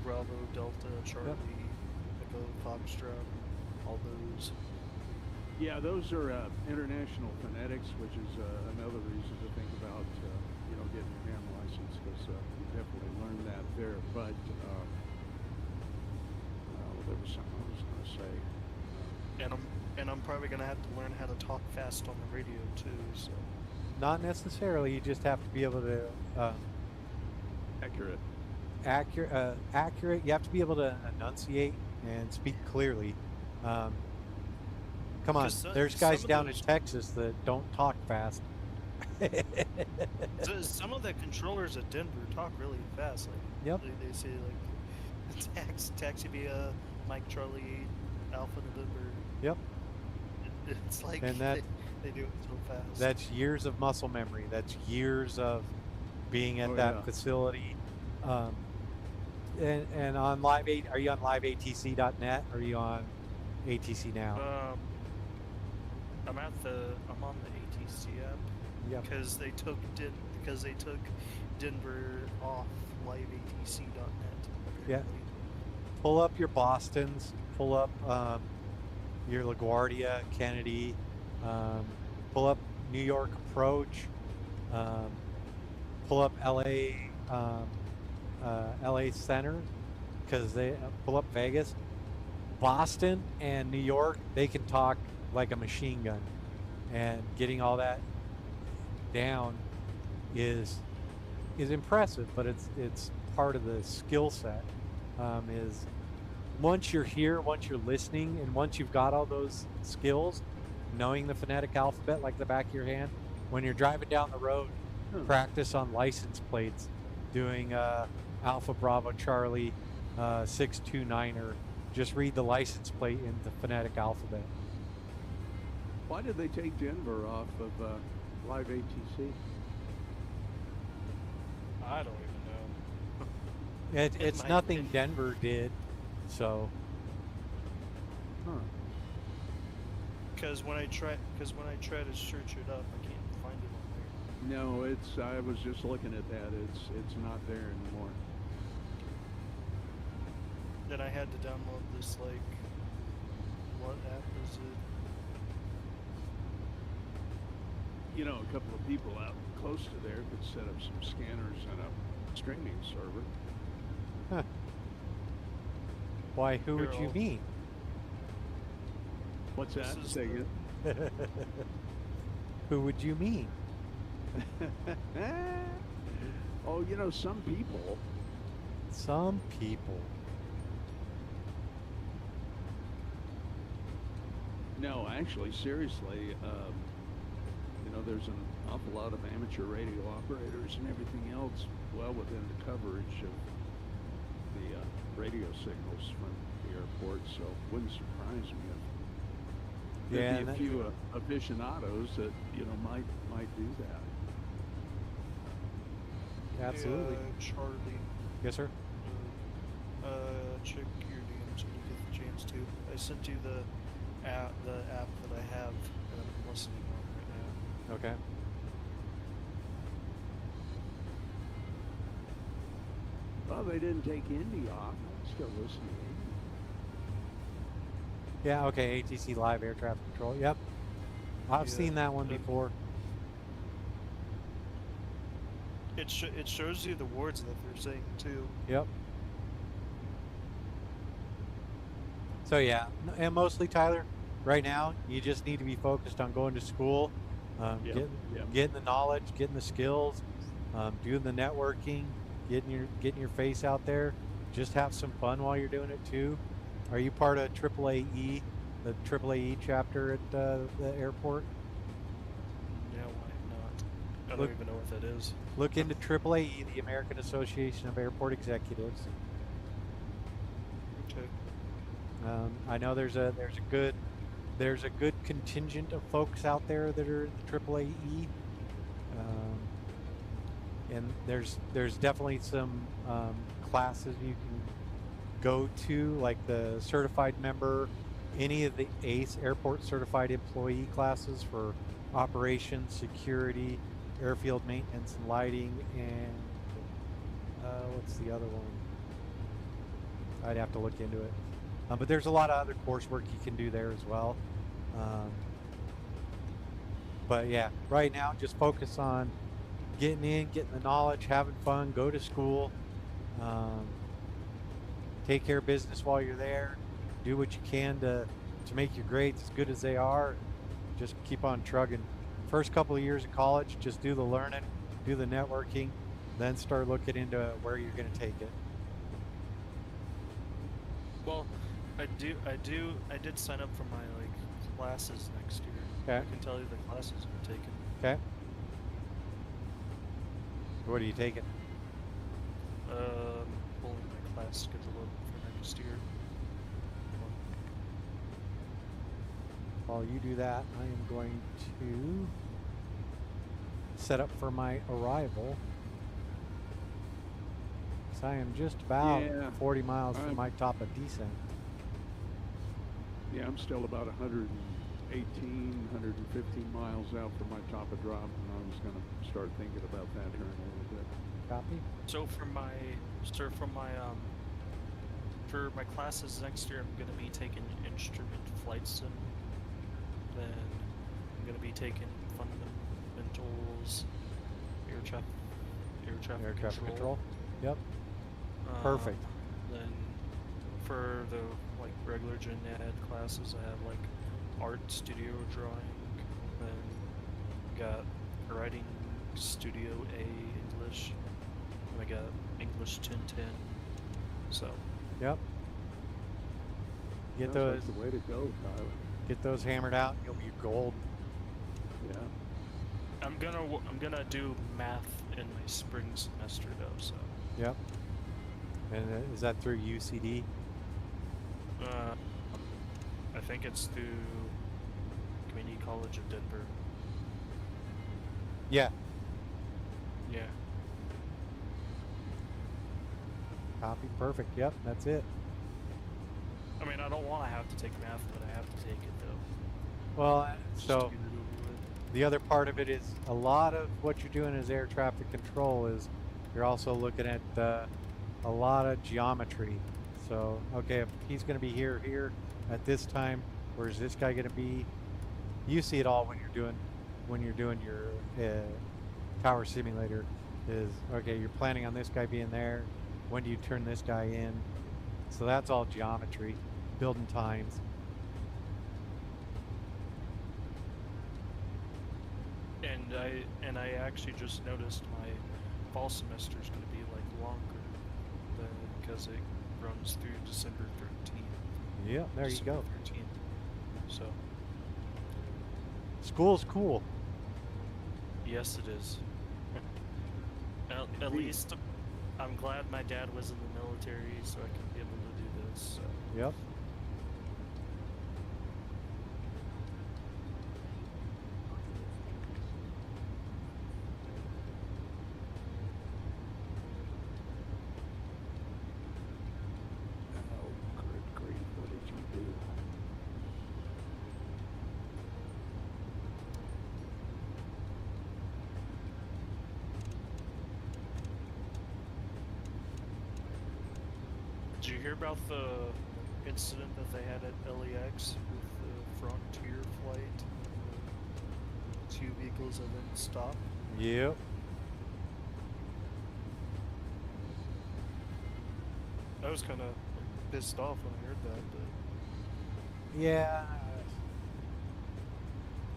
Bravo, Delta, Charlie, Echo, Foxtrot, all those. Yeah, those are international phonetics, which is another reason to think about, getting your ham license, because you definitely learn that there. But there was something I was going to say. And I'm probably going to have to learn how to talk fast on the radio too. So. Not necessarily. You just have to be able to Accurate. You have to be able to enunciate and speak clearly. Come on, there's guys down in Texas that don't talk fast. Some of the controllers at Denver talk really fast. Yep. They say taxi via Mike Charlie Alpha November. Yep. It's and that, they do it so fast. That's years of muscle memory. That's years of being at that facility. And on Live 8, are you on liveatc.net or are you on ATC now? I'm on the ATC app. Yep. Because they took Denver off liveatc.net. Yeah. Pull up your Bostons. Pull up your LaGuardia, Kennedy. Pull up New York Approach. Pull up LA Center, because they pull up Vegas. Boston and New York, they can talk like a machine gun, and getting all that down is impressive, but it's part of the skill set. Is once you're here, once you're listening, and once you've got all those skills, knowing the phonetic alphabet like the back of your hand. When you're driving down the road, practice on license plates, doing Alpha Bravo Charlie 629er. Just read the license plate in the phonetic alphabet. Why did they take Denver off of live ATC? I don't even know. It's nothing Denver did, so. Huh. Because when I try to search it up, I can't find it on there. No, it's. I was just looking at that. It's not there anymore. Then I had to download this, like, what app is it? You know, a couple of people out close to there could set up some scanners and a streaming server. Huh. Why? Who would you mean? What's that? Say again. Who would you mean? Oh, you know, some people. Some people. No, actually, seriously, you know, there's an awful lot of amateur radio operators and everything else well within the coverage of the radio signals from the airport, so it wouldn't surprise me if there'd be a few aficionados that, you know, might do that. Absolutely. Charlie. Yes, sir. Check your DMs when you get the chance to. I sent you the app that I have that I'm listening on right now. Okay. Well, they didn't take Indy off. I'm still listening. Yeah, okay, ATC Live Air Traffic Control. Yep. I've seen that one before. It shows you the words that they're saying too. Yep. So yeah, and mostly, Tyler, right now you just need to be focused on going to school, getting the knowledge, getting the skills, doing the networking, getting your face out there. Just have some fun while you're doing it too. Are you part of AAAE, the AAAE chapter at the airport? No, I'm not. I don't even know what that is. Look into AAAE, the American Association of Airport Executives. Okay. I know there's a good contingent of folks out there that are in the AAAE, and there's definitely some classes you can go to, like the certified member, any of the ACE airport certified employee classes for operations, security, airfield maintenance and lighting, and what's the other one? I'd have to look into it. But there's a lot of other coursework you can do there as well. But yeah, right now just focus on getting in, getting the knowledge, having fun, go to school, take care of business while you're there, do what you can to make your grades as good as they are. Just keep on trugging. First couple of years of college, just do the learning, do the networking, then start looking into where you're going to take it. Well, I did sign up for my classes next year. Okay. I can tell you the classes I'm taking. Okay. What are you taking? Pulling my class schedule up for next year. While you do that, I am going to set up for my arrival. So I am just about 40 miles from my top of descent. Yeah, I'm still about 118, 115 miles out from my top of drop, and I was going to start thinking about that here in a little bit. Copy. So for my classes next year, I'm going to be taking instrument flight sim. Then I'm going to be taking fundamentals, air traffic control. Yep. Perfect. Then for the regular gen ed classes, I have art studio drawing, then got writing studio A English, and I got English 1010. So. Yep. Get That's those. the way to go, Tyler. Get those hammered out, you'll be golden. Yeah. I'm gonna do math in my spring semester though, so. Yep. And is that through UCD? I think it's through Community College of Denver. Yeah. Yeah. Copy. Perfect. Yep. That's it. I mean, I don't want to have to take math, but I have to take it though. Well, Just so to get it over with. the other part of it is a lot of what you're doing as air traffic control is you're also looking at a lot of geometry. So, okay, if he's going to be here at this time, where's this guy going to be? You see it all when you're doing your tower simulator. Is okay, you're planning on this guy being there. When do you turn this guy in? So that's all geometry, building times. And I actually just noticed my fall semester is going to be like longer because it runs through December 13th. Yeah, there you go. December 13th. So. School's cool. Yes, it is. At least I'm glad my dad was in the military, so I can be able to do this. So. Yep. Oh, good grief! What did you do? Did you hear about the incident that they had at LAX with the Frontier flight? Two vehicles that didn't stop. Yep. I was kind of pissed off when I heard that, but Yeah.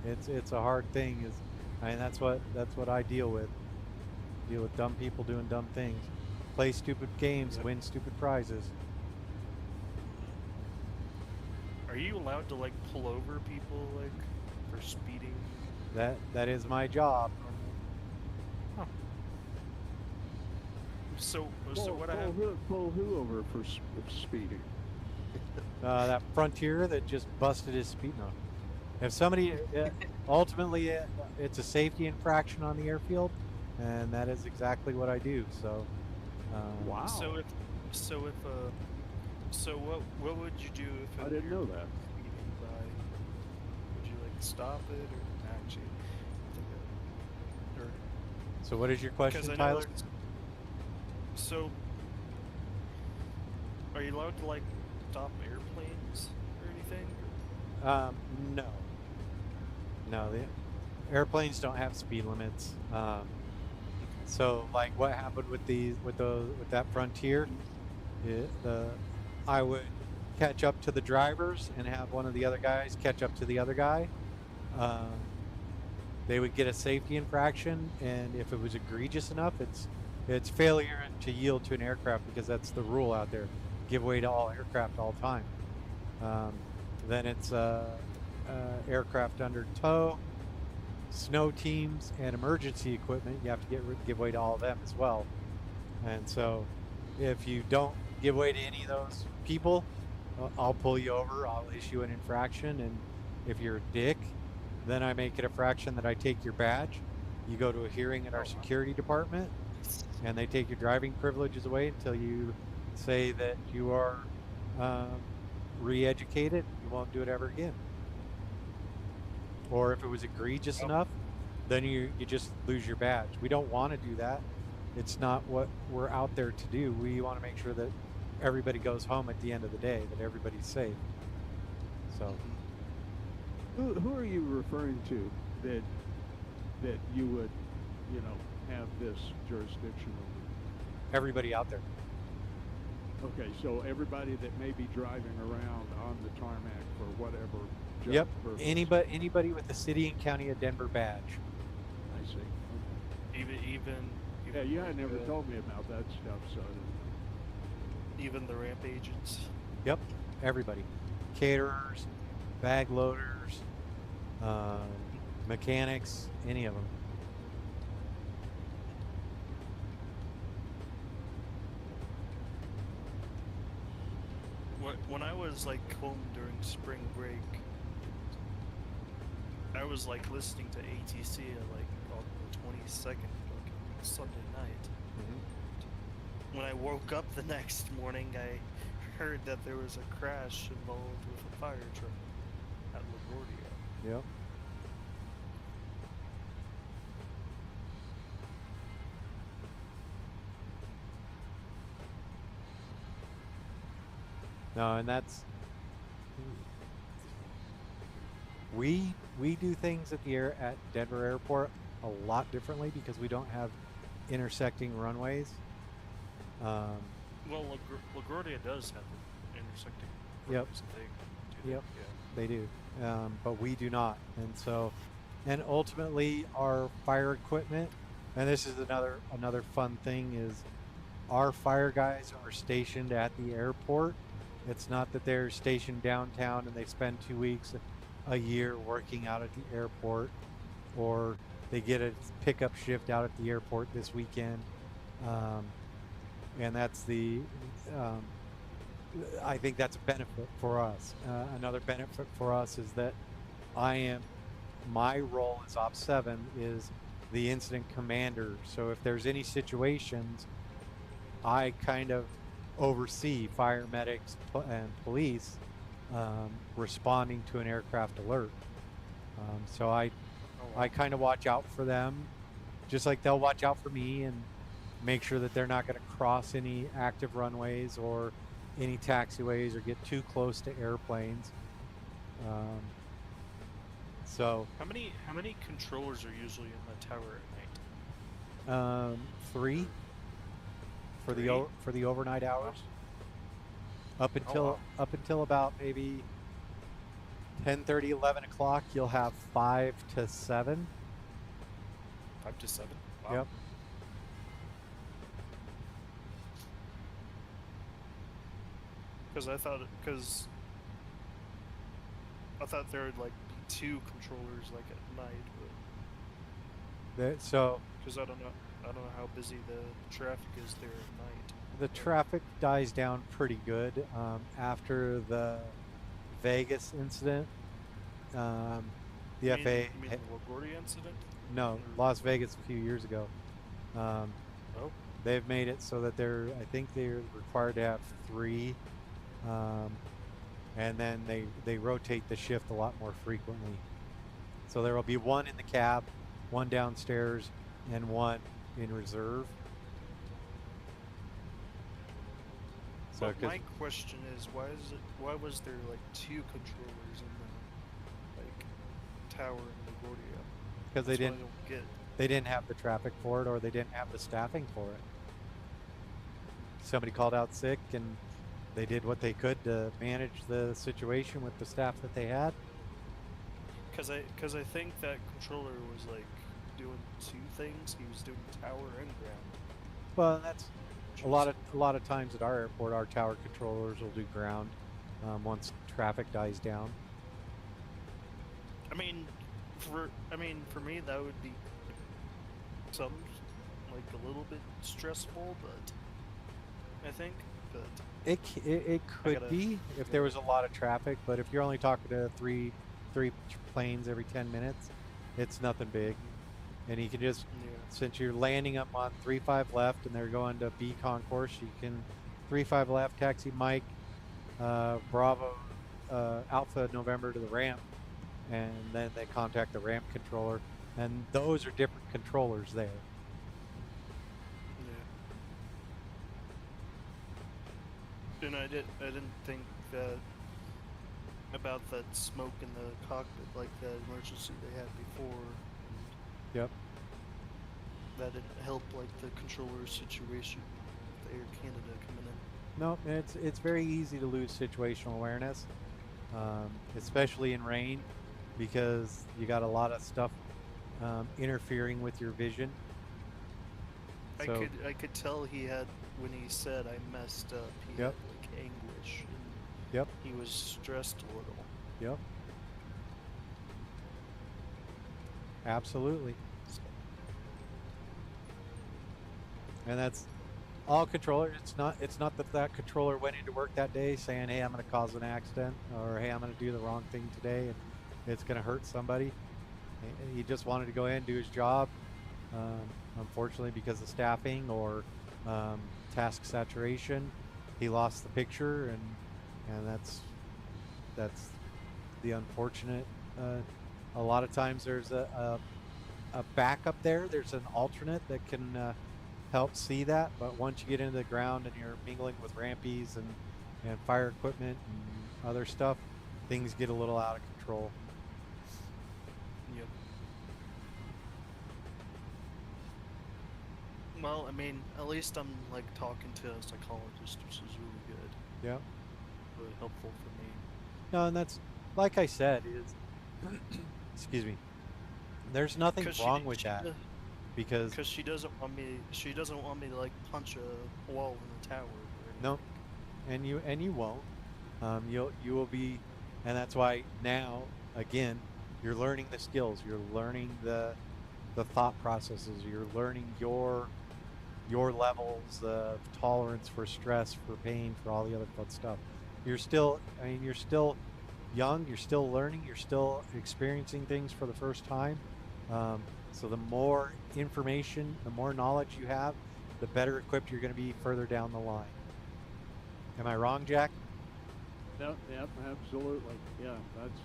It's a hard thing. I mean, that's what I deal with. Deal with dumb people doing dumb things. Play stupid games, Yep. win stupid prizes. are you allowed to like pull over people like for speeding? That is my job. So what I have? Pull who over for speeding? That Frontier that just busted his speed. No. If somebody ultimately it's a safety infraction on the airfield, and that is exactly what I do. So. Wow. So what would you do if I didn't know that. speeding by? Would you like stop it or actually? Or So what is your question, because I know Tyler? there's- So are you allowed to like stop airplanes or anything? No. No, the airplanes don't have speed limits. So like what happened with that Frontier, I would catch up to the drivers and have one of the other guys catch up to the other guy. They would get a safety infraction, and if it was egregious enough, it's failure to yield to an aircraft, because that's the rule out there. Give way to all aircraft all the time. Then it's aircraft under tow, snow teams, and emergency equipment. You have to give way to all of them as well. And so if you don't give way to any of those people, I'll pull you over, I'll issue an infraction, and if you're a dick, then I make it a fraction that I take your badge. You go to a hearing at our security department, and they take your driving privileges away until you say that you are re-educated. You won't do it ever again. Or if it was egregious enough, then you just lose your badge. We don't want to do that. It's not what we're out there to do. We want to make sure that everybody goes home at the end of the day, that everybody's safe. So Who are you referring to that you would, have this jurisdiction over? everybody out there. Okay, so everybody that may be driving around on the tarmac for whatever job Yep. purpose. Anybody with the city and county of Denver badge. I see. Okay. Even Yeah, you had never told me about that stuff, so even the ramp agents. Yep. Everybody. Caterers, bag loaders, mechanics, any of them. When I was like home during spring break, I was like listening to ATC like on the 22nd, like Sunday night. Mm-hmm. When I woke up the next morning, I heard that there was a crash involved with a fire truck at LaGuardia. Yep. No, and that's we do things at Denver Airport a lot differently because we don't have intersecting runways. Well, LaGuardia does have an intersecting Yep. roads, they do. Yep. Yeah. They do, but we do not. And so, and ultimately, our fire equipment, and this is another fun thing, is our fire guys are stationed at the airport. It's not that they're stationed downtown and they spend 2 weeks a year working out at the airport, or they get a pickup shift out at the airport this weekend. And that's I think that's a benefit for us. Another benefit for us is that my role as Op 7 is the incident commander. So if there's any situations, I kind of oversee fire medics and police responding to an aircraft alert. So I kind of watch out for them, just like they'll watch out for me and make sure that they're not going to cross any active runways or any taxiways or get too close to airplanes. So how many controllers are usually in the tower at night? 3 for the overnight hours. Up until about maybe 10:30, 11 o'clock, you'll have 5 to 7. 5 to 7. Wow. Yep. Because I thought there would like be 2 controllers like at night, but So because I don't know how busy the traffic is there at night. the traffic dies down pretty good after the Vegas incident. The You FAA. mean the LaGuardia incident? No, Las Vegas a few years ago. Oh. They've made it so that I think they're required to have 3, and then they rotate the shift a lot more frequently. So there will be 1 in the cab, 1 downstairs, and 1 in reserve. So my question is, why was there like 2 controllers in the like tower in LaGuardia? because That's what I don't get. they didn't have the traffic for it, or they didn't have the staffing for it. Somebody called out sick, and they did what they could to manage the situation with the staff that they had. Because I think that controller was like doing 2 things. He was doing tower and ground. Well, that's a lot of times at our airport. Our tower controllers will do ground once traffic dies down. I mean, for me that would be some like a little bit stressful, but I think. But it could be if there was a lot of traffic, but if you're only talking to three planes every 10 minutes, it's nothing big. And you can just, since you're landing them on 35 left and they're going to B concourse, you can 35 left, taxi Mike, Bravo, Alpha November to the ramp, and then they contact the ramp controller, and those are different controllers there. And I didn't think that about that smoke in the cockpit, like that emergency they had before. Yep. That didn't help like the controller situation with Air Canada coming in. No, it's very easy to lose situational awareness, especially in rain, because you got a lot of stuff interfering with your vision. So, I could tell he had, when he said I messed up, he had like anguish, and Yep. he was stressed a little. Yep. Absolutely. And that's all controller. It's not that that controller went into work that day saying, "Hey, I'm going to cause an accident," or "Hey, I'm going to do the wrong thing today and it's going to hurt somebody." He just wanted to go in and do his job. Unfortunately, because of staffing or task saturation, he lost the picture, and that's the unfortunate. A lot of times there's a backup there. There's an alternate that can help see that, but once you get into the ground and you're mingling with rampies and fire equipment and other stuff, things get a little out of control. Yep. Well, I mean, at least I'm like talking to a psychologist, which is really good, Yeah. really helpful for me. No, and that's like I said, is excuse me. There's nothing Cause wrong with that because cause she doesn't want me. She doesn't want me to like punch a wall in the tower or no, anything. and you won't. You will be, and that's why now again you're learning the skills. You're learning the thought processes. You're learning your levels of tolerance for stress, for pain, for all the other fun stuff. You're still, I mean, you're still young, you're still learning, you're still experiencing things for the first time. So the more information, the more knowledge you have, the better equipped you're going to be further down the line. Am I wrong, Jack? Yep, yep, absolutely. Yeah, that's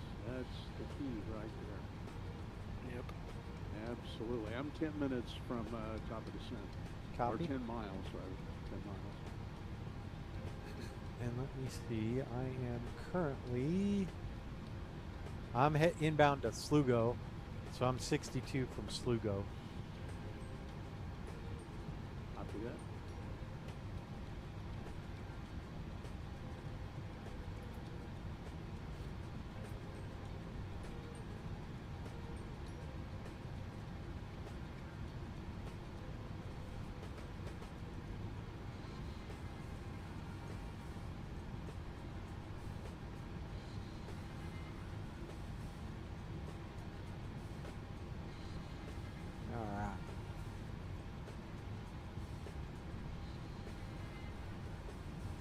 the key right there. Yep. Absolutely. I'm 10 minutes from top of descent. Copy. Or 10 miles, rather. 10 miles. And let me see, I am currently, I'm inbound to Slugo, so I'm 62 from Slugo. Copy that. All right.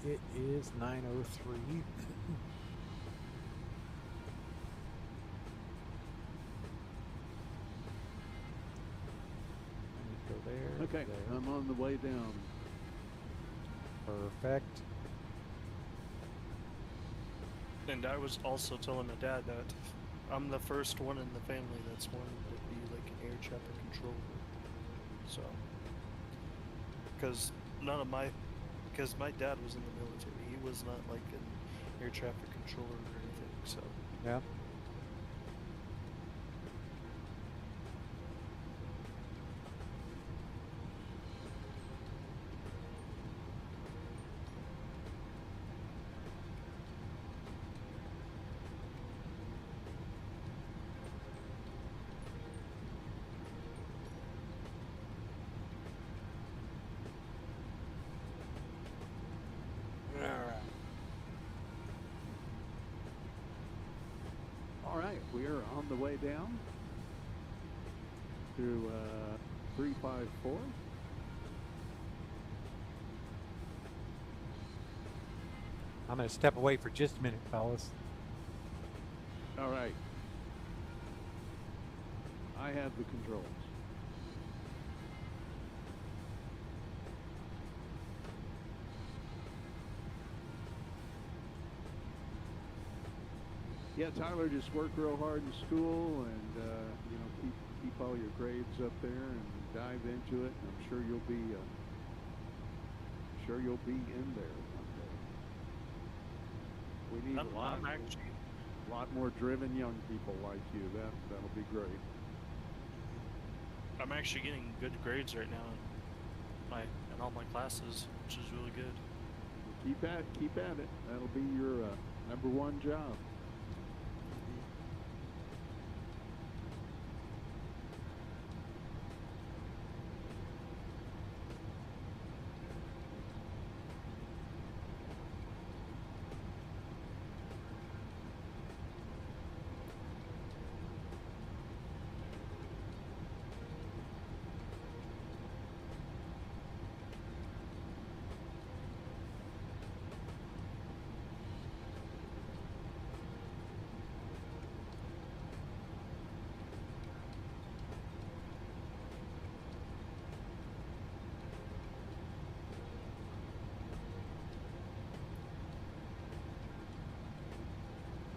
It is 9:03. Go there. Okay, There. I'm on the way down. Perfect. And I was also telling my dad that I'm the first one in the family that's wanted to be like an air traffic controller. So, because because my dad was in the military, he was not like an air traffic controller or anything. So, Yeah. All right, we are on the way down to 354. I'm going to step away for just a minute, fellas. All right. I have the controls. Yeah, Tyler, just work real hard in school and you know, keep all your grades up there and dive into it. And I'm sure you'll be in there one day. We need a lot more driven young people like you. That'll be great. I'm actually getting good grades right now in all my classes, which is really good. Keep at it. That'll be your number one job.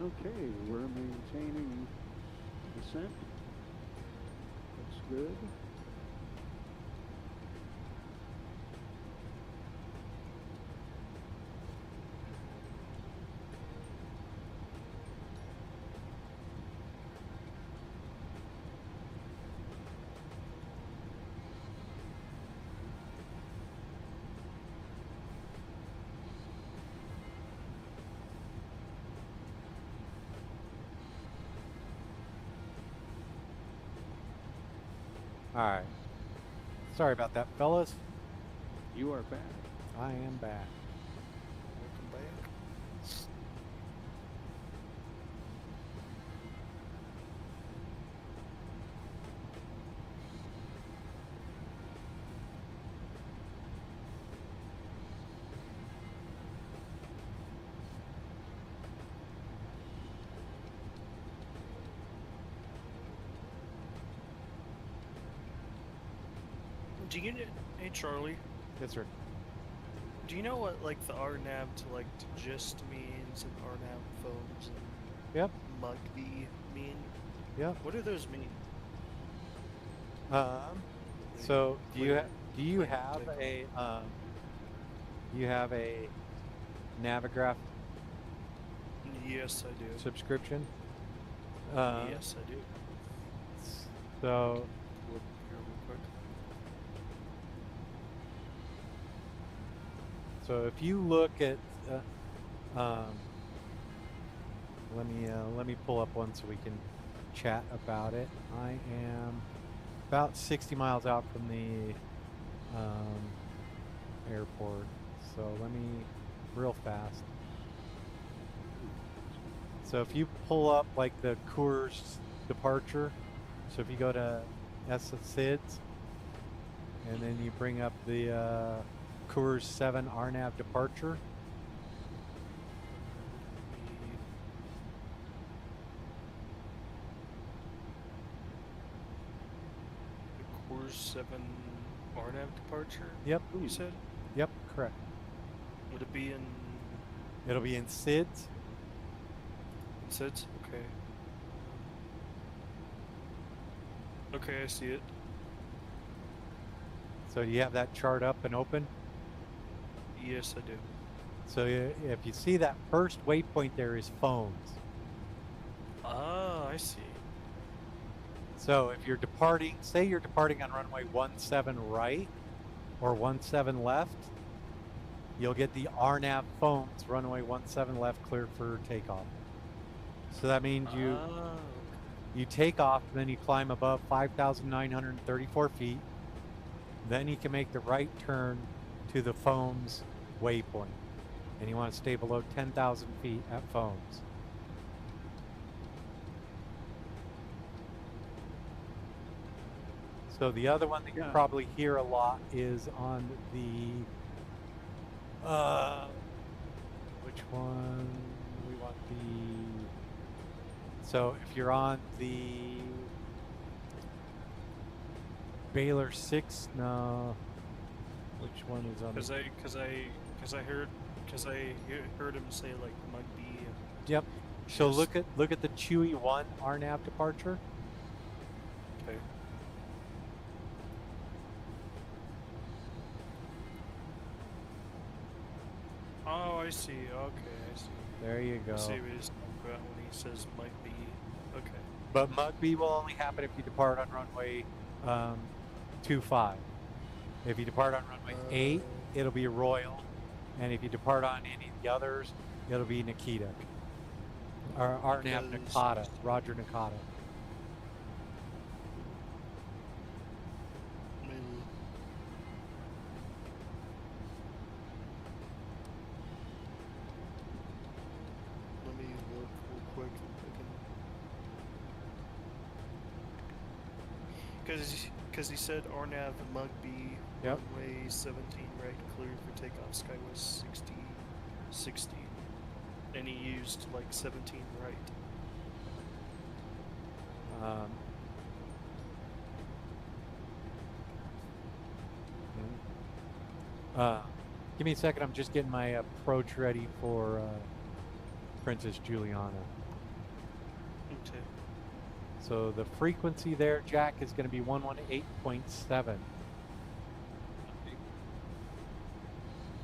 Okay, we're maintaining descent. Looks good. All right. Sorry about that, fellas. You are back. I am back. Welcome back. Do you know, hey Charlie, Yes, sir. do you know what like the RNAV to like to just means and RNAV phones and Yep. Mugby mean? Yep. What do those mean? So do you Clear have takeoff. a Navigraph Yes, I do. subscription? Yes, I do. So Look here real quick. So if you look at, let me pull up one so we can chat about it. I am about 60 miles out from the airport. So let me, real fast. So if you pull up like the Coors departure, so if you go to SIDS, and then you bring up the Coors 7 RNAV departure. The Coors 7 RNAV departure? Yep. You said? Yep, correct. Would it be in It'll be in SIDS. SIDS? Okay. Okay, I see it. So you have that chart up and open. Yes, I do. So if you see that first waypoint there is phones. Ah, I see. So if you're departing, say you're departing on runway 17 right or 17 left, you'll get the RNAV phones, runway 17 left cleared for takeoff. So that means you take off, then you climb above 5,934 feet. Then you can make the right turn to the phones waypoint. And you want to stay below 10,000 feet at phones. So the other one that you probably hear a lot is on the, which one? We want the, so if you're on the Baylor 6, no, which one is on? Cause I heard him say like Mugby. Yep. So Yes. look at the Chewy 1 RNAV departure. Okay. Oh, I see. Okay, I see. There you go. I see what he's talking about when he says might be. Okay. But Mugby will only happen if you depart on runway 25. If you depart on runway 8, it'll be Royal. And if you depart on any of the others, it'll be Nikita. Or RNAV Nakata, Roger Nakata. Let me look real quick if I can. Because he said RNAV Mugby, Yep. runway 17 right, cleared for takeoff, Skywest 60, and he used like 17 right. Give me a second. I'm just getting my approach ready for Princess Juliana. Okay. So the frequency there, Jack, is going to be 118.7.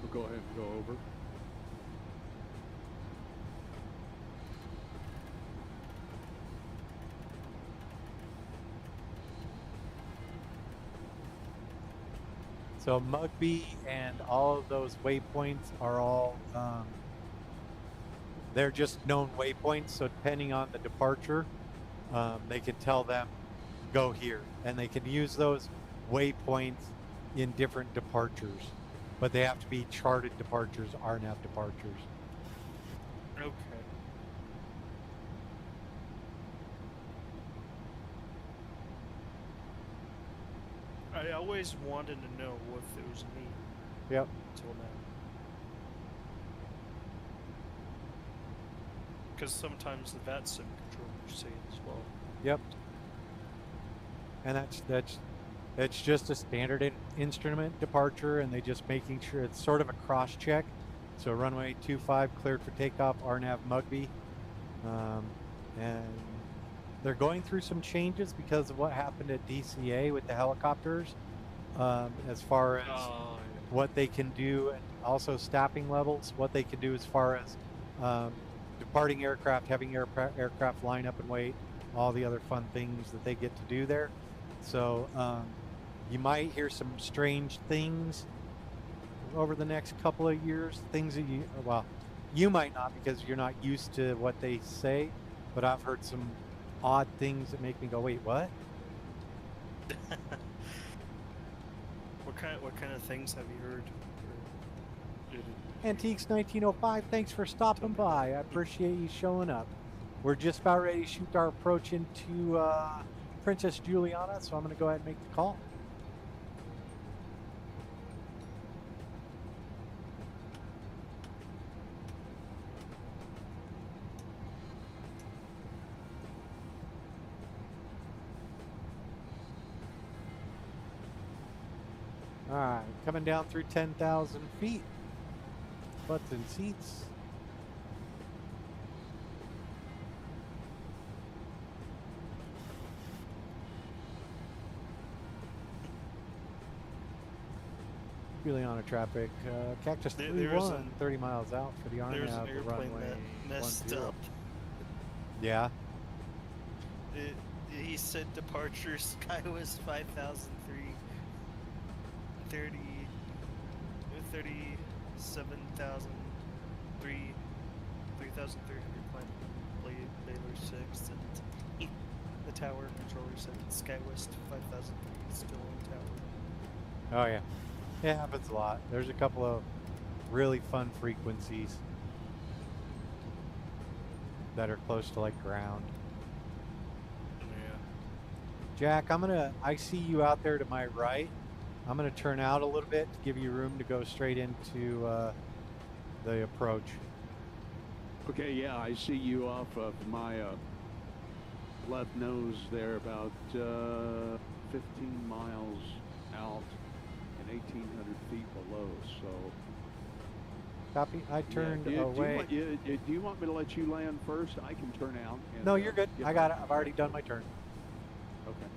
We'll go ahead and go over. So Mugby and all of those waypoints are all, they're just known waypoints. So depending on the departure, they can tell them, go here. And they can use those waypoints in different departures. But they have to be charted departures, RNAV departures. Okay. I always wanted to know if it was me Yep. until now. Because sometimes the VATSIM controllers say it as well. Yep. And that's just a standard instrument departure, and they just making sure it's sort of a cross check. So runway 25 cleared for takeoff, RNAV Mugby, and they're going through some changes because of what happened at DCA with the helicopters, as far as what they can do, and also staffing levels, what they can do as far as departing aircraft, having aircraft line up and wait, all the other fun things that they get to do there. So you might hear some strange things over the next couple of years, things that you might not, because you're not used to what they say, but I've heard some odd things that make me go, wait, what? What kind of things have you heard? Antiques 1905, thanks for stopping by. I appreciate you showing up. We're just about ready to shoot our approach into Princess Juliana, so I'm going to go ahead and make the call. All right, coming down through 10,000 feet. Butts and seats. Juliana traffic. Cactus 31, 30 miles out for the RNAV. There's an airplane runway that messed 10. up. Yeah. He said departure SkyWest 5003 3,300 climb Baylor 6, and the tower controller said SkyWest 5003 is still in tower. Oh yeah. It happens a lot. There's a couple of really fun frequencies that are close to like ground. Yeah. Jack, I see you out there to my right. I'm gonna turn out a little bit to give you room to go straight into the approach. Okay, yeah, I see you off of my left nose there, about 15 miles out and 1,800 feet below. So. Copy. I turned away. Do you want me to let you land first? I can turn out. And, no, you're good. I got it. I've already done my turn. Okay.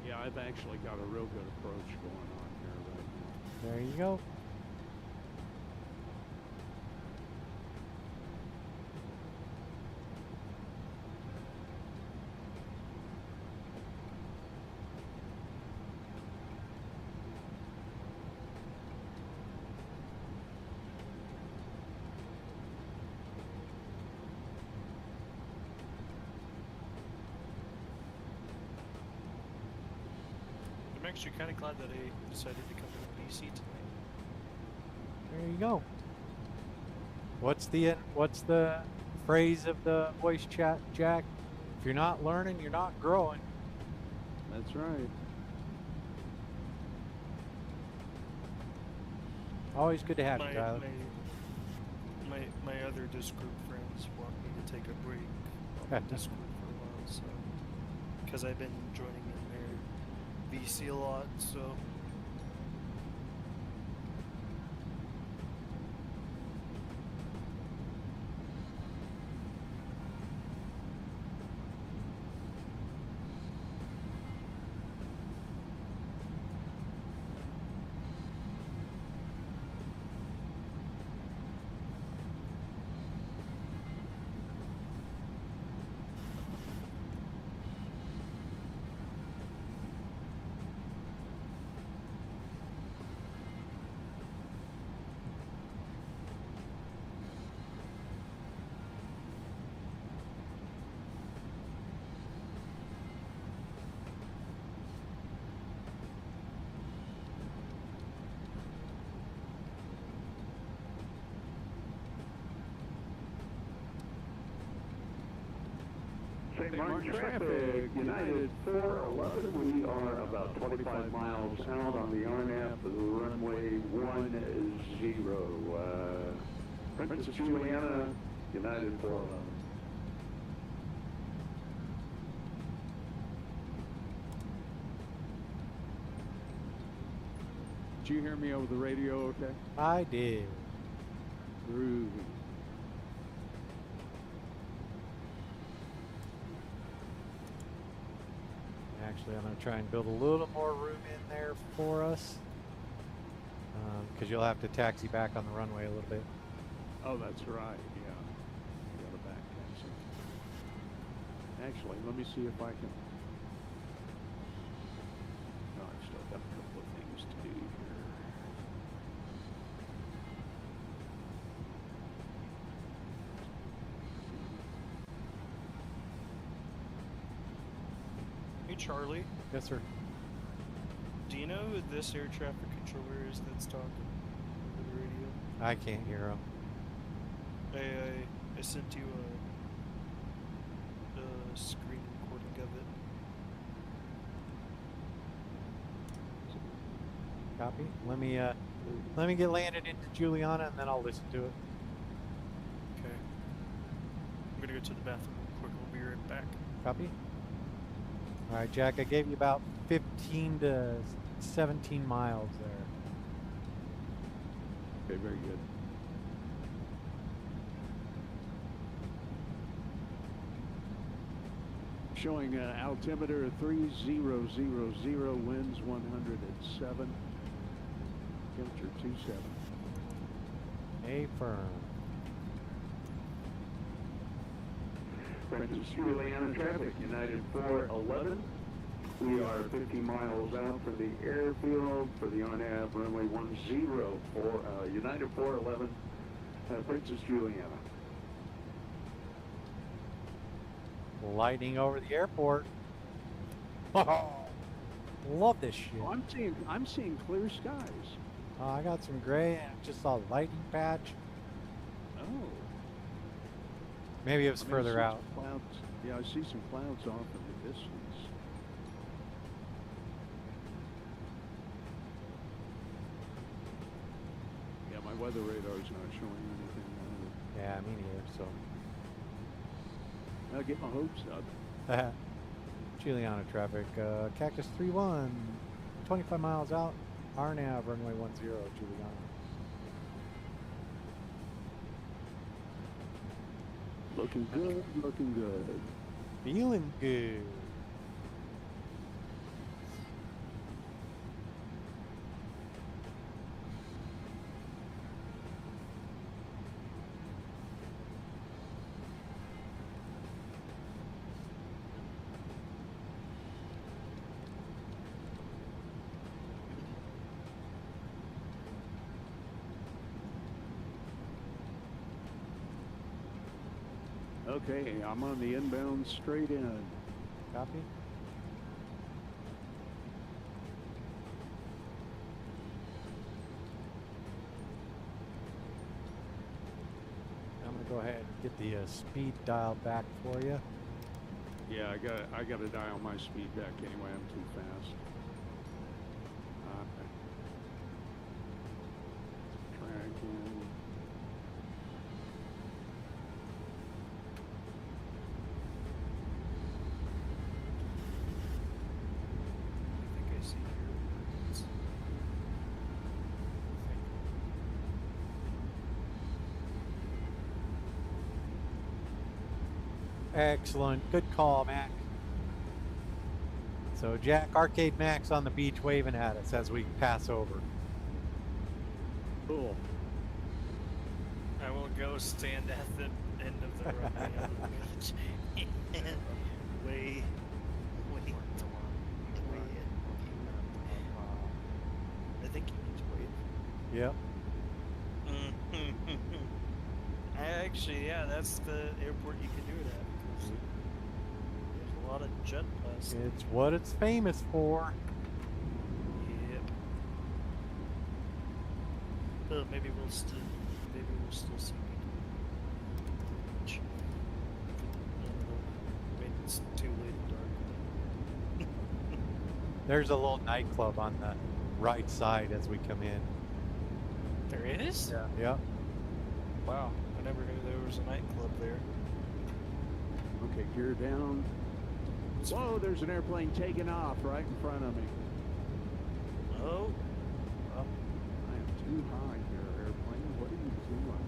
Yeah, I've actually got a real good approach going on here right now. There you go. actually kind of glad that I decided to come to BC tonight. There you go. What's the phrase of the voice chat, Jack? If you're not learning, you're not growing. That's right. Always good to have you, Tyler. My other disc group friends want me to take a break on the disc group for a while, so because I've been joining in their VC a lot, so. St. Martin traffic, United 411, we are about 25 miles out on the RNAV for the runway 10. Princess Juliana, United 411. Did you hear me over the radio okay? I did. Groovy. Actually, I'm going to try and build a little more room in there for us, because you'll have to taxi back on the runway a little bit. Oh, that's right, yeah. You got a back taxi. Actually, let me see if I can. Oh, I've still got a couple of things to do here. Hey Charlie, Yes, sir. do you know who this air traffic controller is that's talking over the radio? I can't hear him. I sent you a screen recording of it. Copy. Let me get landed into Juliana, and then I'll listen to it. Okay. I'm gonna go to the bathroom real quick. We'll be right back. Copy. All right, Jack. I gave you about 15 to 17 miles there. Okay, very good. Showing altimeter 3000, winds 107, temperature 27. A firm. Princess Juliana traffic, United 411. We are 50 miles out from the airfield for the RNAV runway 10 for United 411, Princess Juliana. Lightning over the airport. Oh, love this shit. Oh, I'm seeing clear skies. I got some gray and just saw a lightning patch. Oh. Maybe it was I see further some out. Clouds. Yeah, I see some clouds off in the distance. Yeah, my weather radar's not showing anything. Yeah, me neither. So. I'll get my hopes up. Juliana traffic. Cactus 31. 25 miles out. RNAV runway 10, Juliana. Looking good, looking good. Feeling good. Okay, I'm on the inbound straight in. Copy. go ahead and get the speed dial back for you. Yeah, I got to dial my speed back anyway. I'm too fast. Tracking. I think I see your. Excellent. Good call, Mac. So Jack, Arcade Max on the beach waving at us as we pass over. Cool. I will go stand at the end of the runway on the beach and wait in. I think he means wave. Yep. Actually, yeah, that's the airport you can do it at. Because there's a lot of jet blasts. It's what it's famous for. Yep. But maybe we'll still see people. I mean, it's too late and dark. There's a little nightclub on the right side as we come in. There is? Yeah. Yep. Wow, I never knew there was a nightclub there. Okay, gear down. Whoa, there's an airplane taking off right in front of me. Oh. Well, I am too high here, airplane. What are you doing?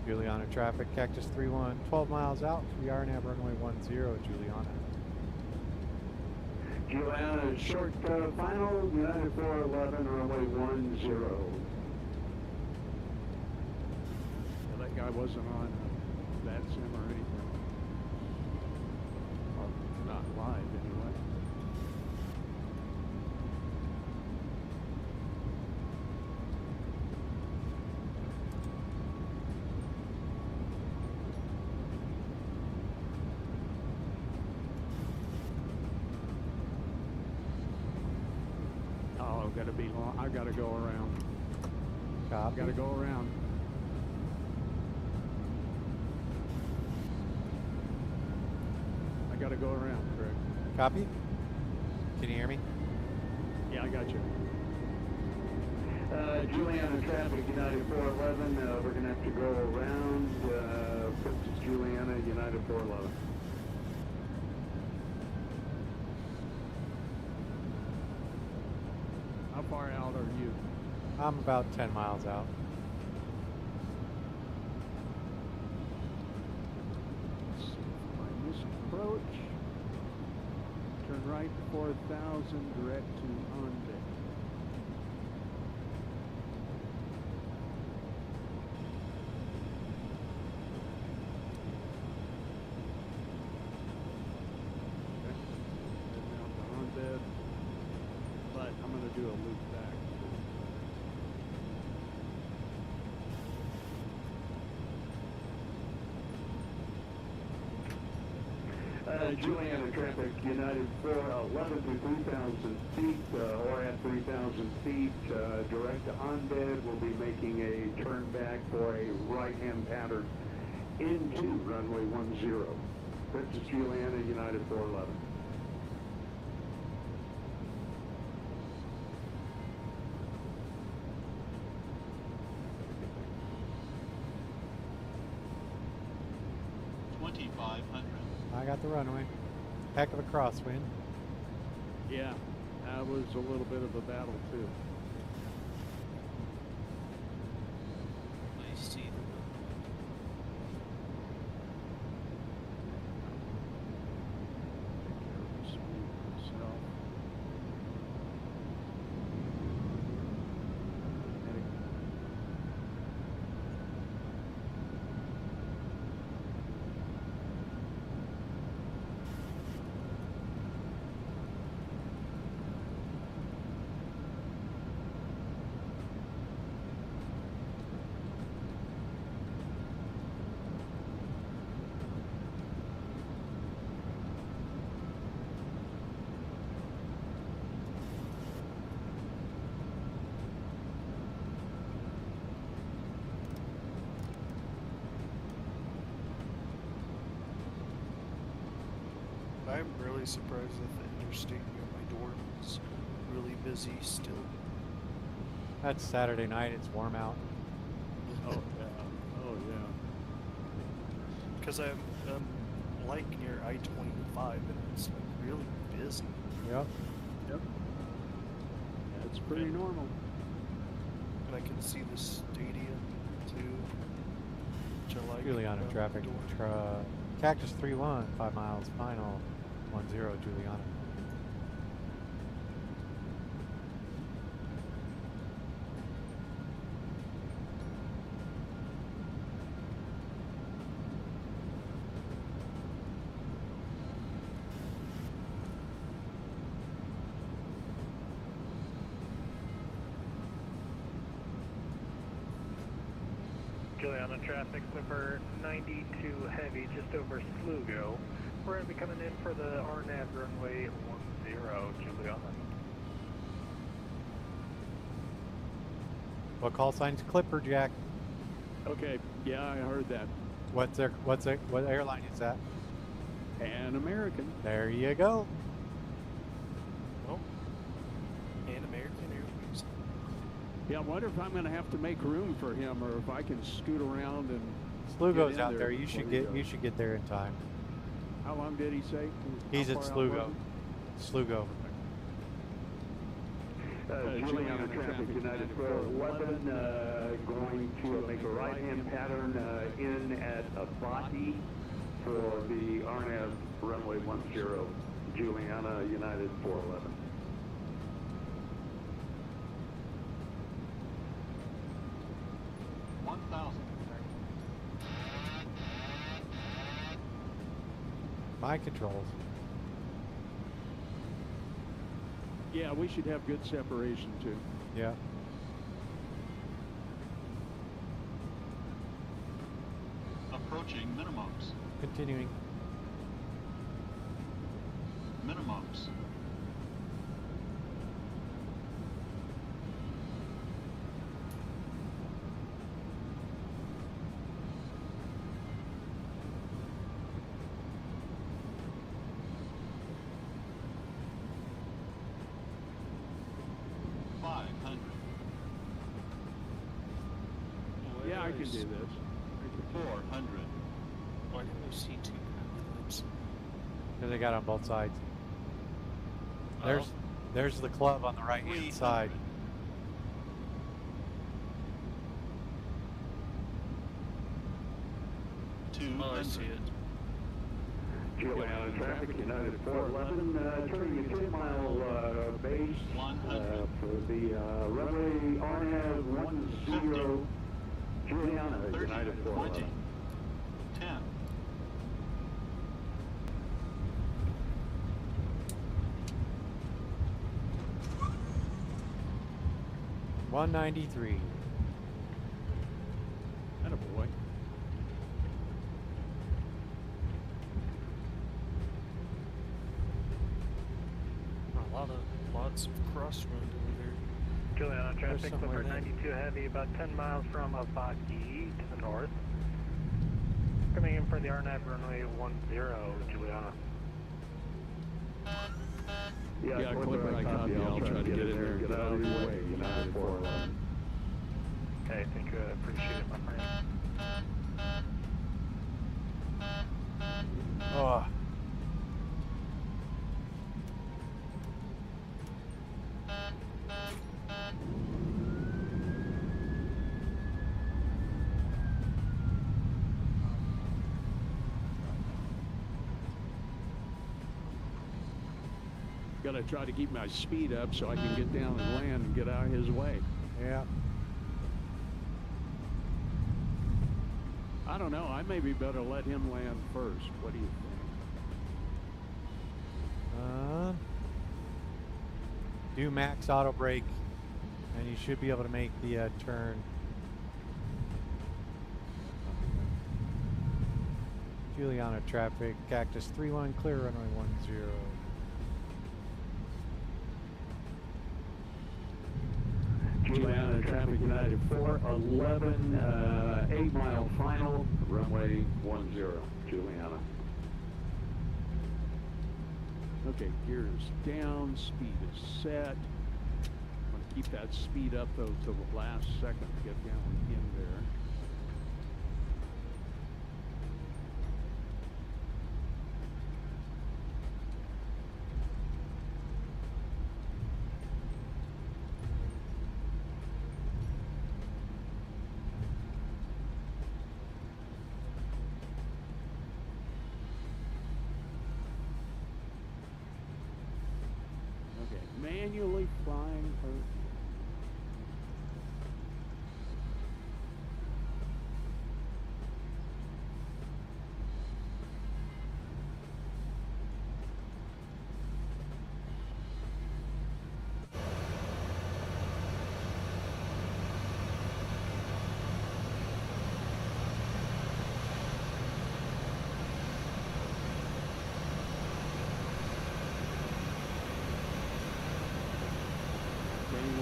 Juliana traffic, Cactus 31, 12 miles out. We are now runway 10, Juliana. Juliana, short final, United 411, runway 10. Well, that guy wasn't on VATSIM or anything. Or not live, anyway. Oh, gotta be long. I gotta go around. Copy. Gotta go around. I gotta go around, Greg. Copy. Can you hear me? Yeah, I got you. Juliana traffic, United 411, we're going to have to go around, Princess Juliana, United 411. How far out are you? I'm about 10 miles out. Let's see if I misapproach. Turn right 4,000 direct to on-deck. Bed, but I'm going to do a loop back. Juliana traffic, United 411 to 3,000 feet, or at 3,000 feet, direct to on-bed. We'll be making a turn back for a right-hand pattern into runway 10. Princess Juliana, United 411. I got the runway. Heck of a crosswind. Yeah, that was a little bit of a battle too. I see. Take care of the speed myself. I'm really surprised that the interstate near my door is really busy still. That's Saturday night. It's warm out. Oh yeah. Oh yeah. Because I'm like near I-25 and it's like really busy. Yep. Yep. That's pretty normal. And I can see the stadium too, which I like. Juliana about traffic. the door. Cactus 3-1, 5 miles, final 10, Juliana. Juliana traffic, Clipper 92 heavy, just over Slugo. We're going to be coming in for the RNAV runway 10, Juliana. What call sign's Clipper, Jack? Okay. Yeah, I heard that. What airline is that? Pan American. There you go. Oh, and American Airways. Yeah, I wonder if I'm going to have to make room for him, or if I can scoot around and. Slugo's get in out there. You before should he get goes. you should get there in time. How long did he say? He's How at far out Slugo. was Slugo. Juliana traffic, United 411, going to make a right-hand pattern in at Abati for the RNAV runway 10, Juliana United 411. My controls. Yeah, we should have good separation too. Yeah. Approaching minimums. Continuing. Minimums. Yeah, I can do this. 400. Why didn't we see two pilots? Because they got on both sides. Oh. There's the club on the right hand 300. side. Oh, I see it. Juliana traffic, United 411, turning a 10-mile base 100. for the runway RNAV 10, Juliana 30, United 20, 411. 10. $193. Attaboy. Lots of crosswind over there. Juliana traffic, somewhere Clipper there. 92 heavy, about 10 miles from Abati to the north. Coming in for the RNAV runway 10, Juliana. Yeah, Clipper, I copy. I'll try to get in there and Get out of your way, United 411. Okay, thank you. I appreciate it, my friend. Oh. Got to try to keep my speed up so I can get down and land and get out of his way. Yeah. I don't know. I maybe better let him land first. What do you think? Do max auto brake, and you should be able to make the turn. Juliana traffic, Cactus 3-1, clear runway 10. Juliana traffic, United 411, 8-mile final, runway 10, Juliana. Okay, gears down, speed is set. I'm going to keep that speed up though till the last second to get down in there. Manually flying her.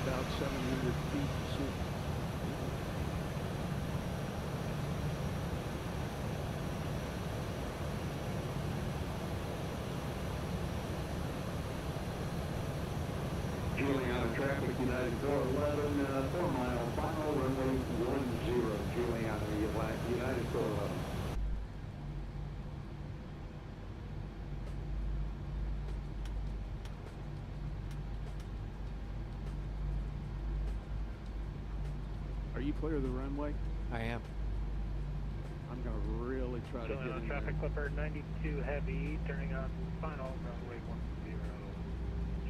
About 700 feet soon. Juliana traffic, United 411, 4 mile final, runway 10, Juliana, United 411. Are you clear of the runway? I am. I'm going to really try to get Juliana in traffic there. Clipper 92 heavy, turning on final, runway 10.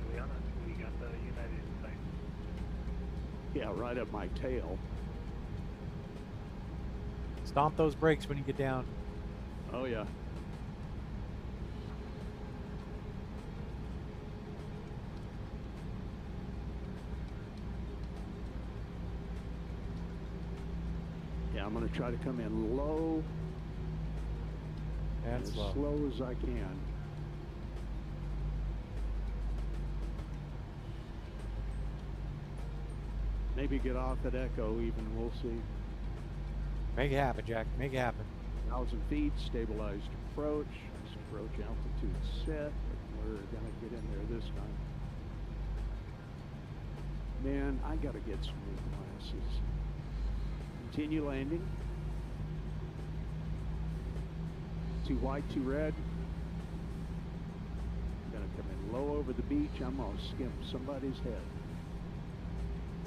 Juliana, we got the United in sight. Yeah, right up my tail. Stomp those brakes when you get down. Oh, yeah. Yeah, I'm going to try to come in low And as slow. slow as I can. Maybe get off at Echo even, we'll see. Make it happen, Jack. Make it happen. 1,000 feet, stabilized approach. Approach altitude set. We're gonna get in there this time. Man, I gotta get some new glasses. Continue landing. Too white, too red. Gonna come in low over the beach. I'm gonna skim somebody's head.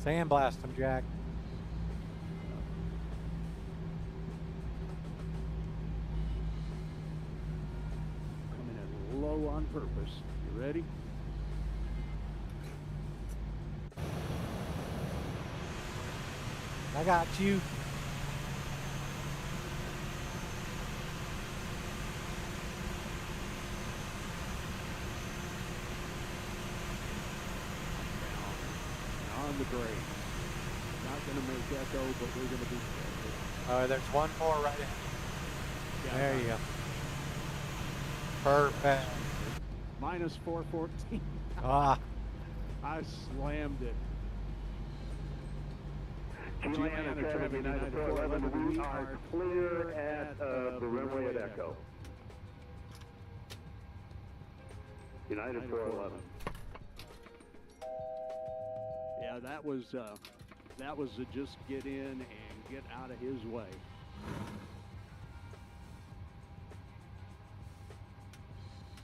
Sandblast them, Jack. Coming in low on purpose. You ready? I got you. On the grade. Not going to make Echo, but we're going to be There's one more right ahead. yeah, There you go. Perfect. Minus 414. Ah, I slammed it. Juliana traffic, United 411, we are clear at the runway at Echo. United 411. Yeah, that was a just get in and get out of his way.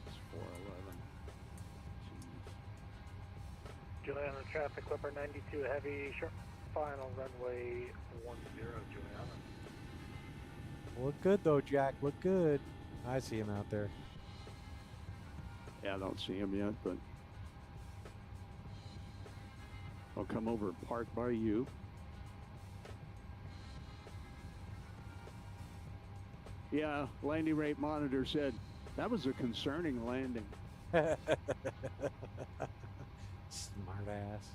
It's 411. Jeez. Juliana traffic Clipper 92 heavy, short final, runway 10, Juliana. look good though, Jack. Look good. I see him out there. Yeah, I don't see him yet, but I'll come over and park by you. Yeah, landing rate monitor said that was a concerning landing. Smart ass.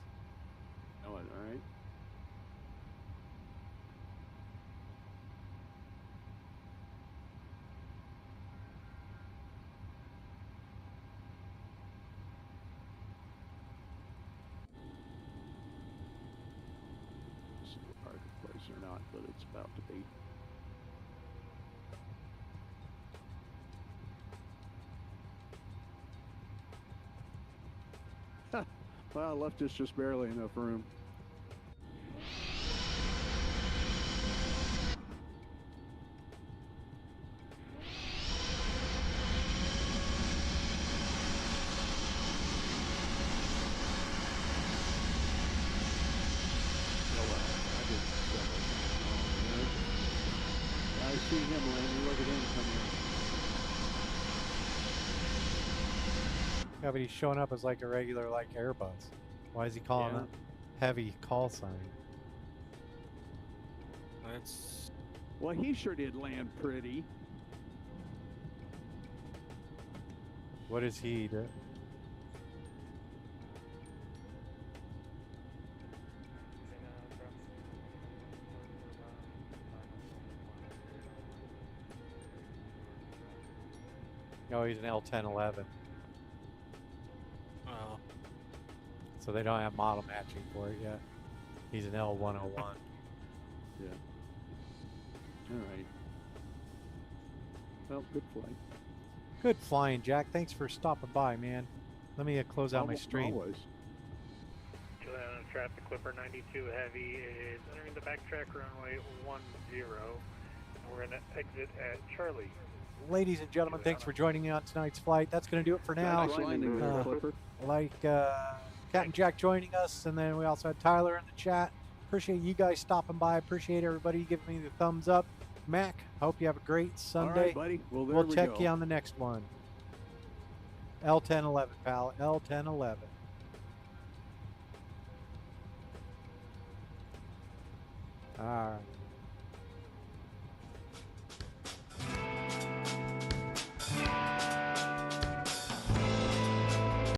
Know it, all right? See if the park place or not, but it's about to be. Well, left us just barely enough room. I see him landing. Look at him coming in. Yeah, but he's showing up as like a regular like Airbus. Why is he calling it heavy call sign? That's Well, he sure did land pretty. What does he do? Oh, he's an L1011. oh. So they don't have model matching for it yet. He's an L101. Yeah. All right. Well, good flight. Good flying, Jack. Thanks for stopping by, man. Let me close out my stream. Always. Juliana traffic Clipper 92 Heavy is entering the backtrack runway 10. We're going to exit at Charlie. Ladies and gentlemen, thanks for joining me on tonight's flight. That's going to do it for now. Nice landing there, Clipper. Like Captain Jack joining us, and then we also had Tyler in the chat. Appreciate you guys stopping by. Appreciate everybody giving me the thumbs up. Mac, hope you have a great Sunday. All right, buddy. Well, there we'll we check go. you on the next one. L1011, pal. L1011. All right.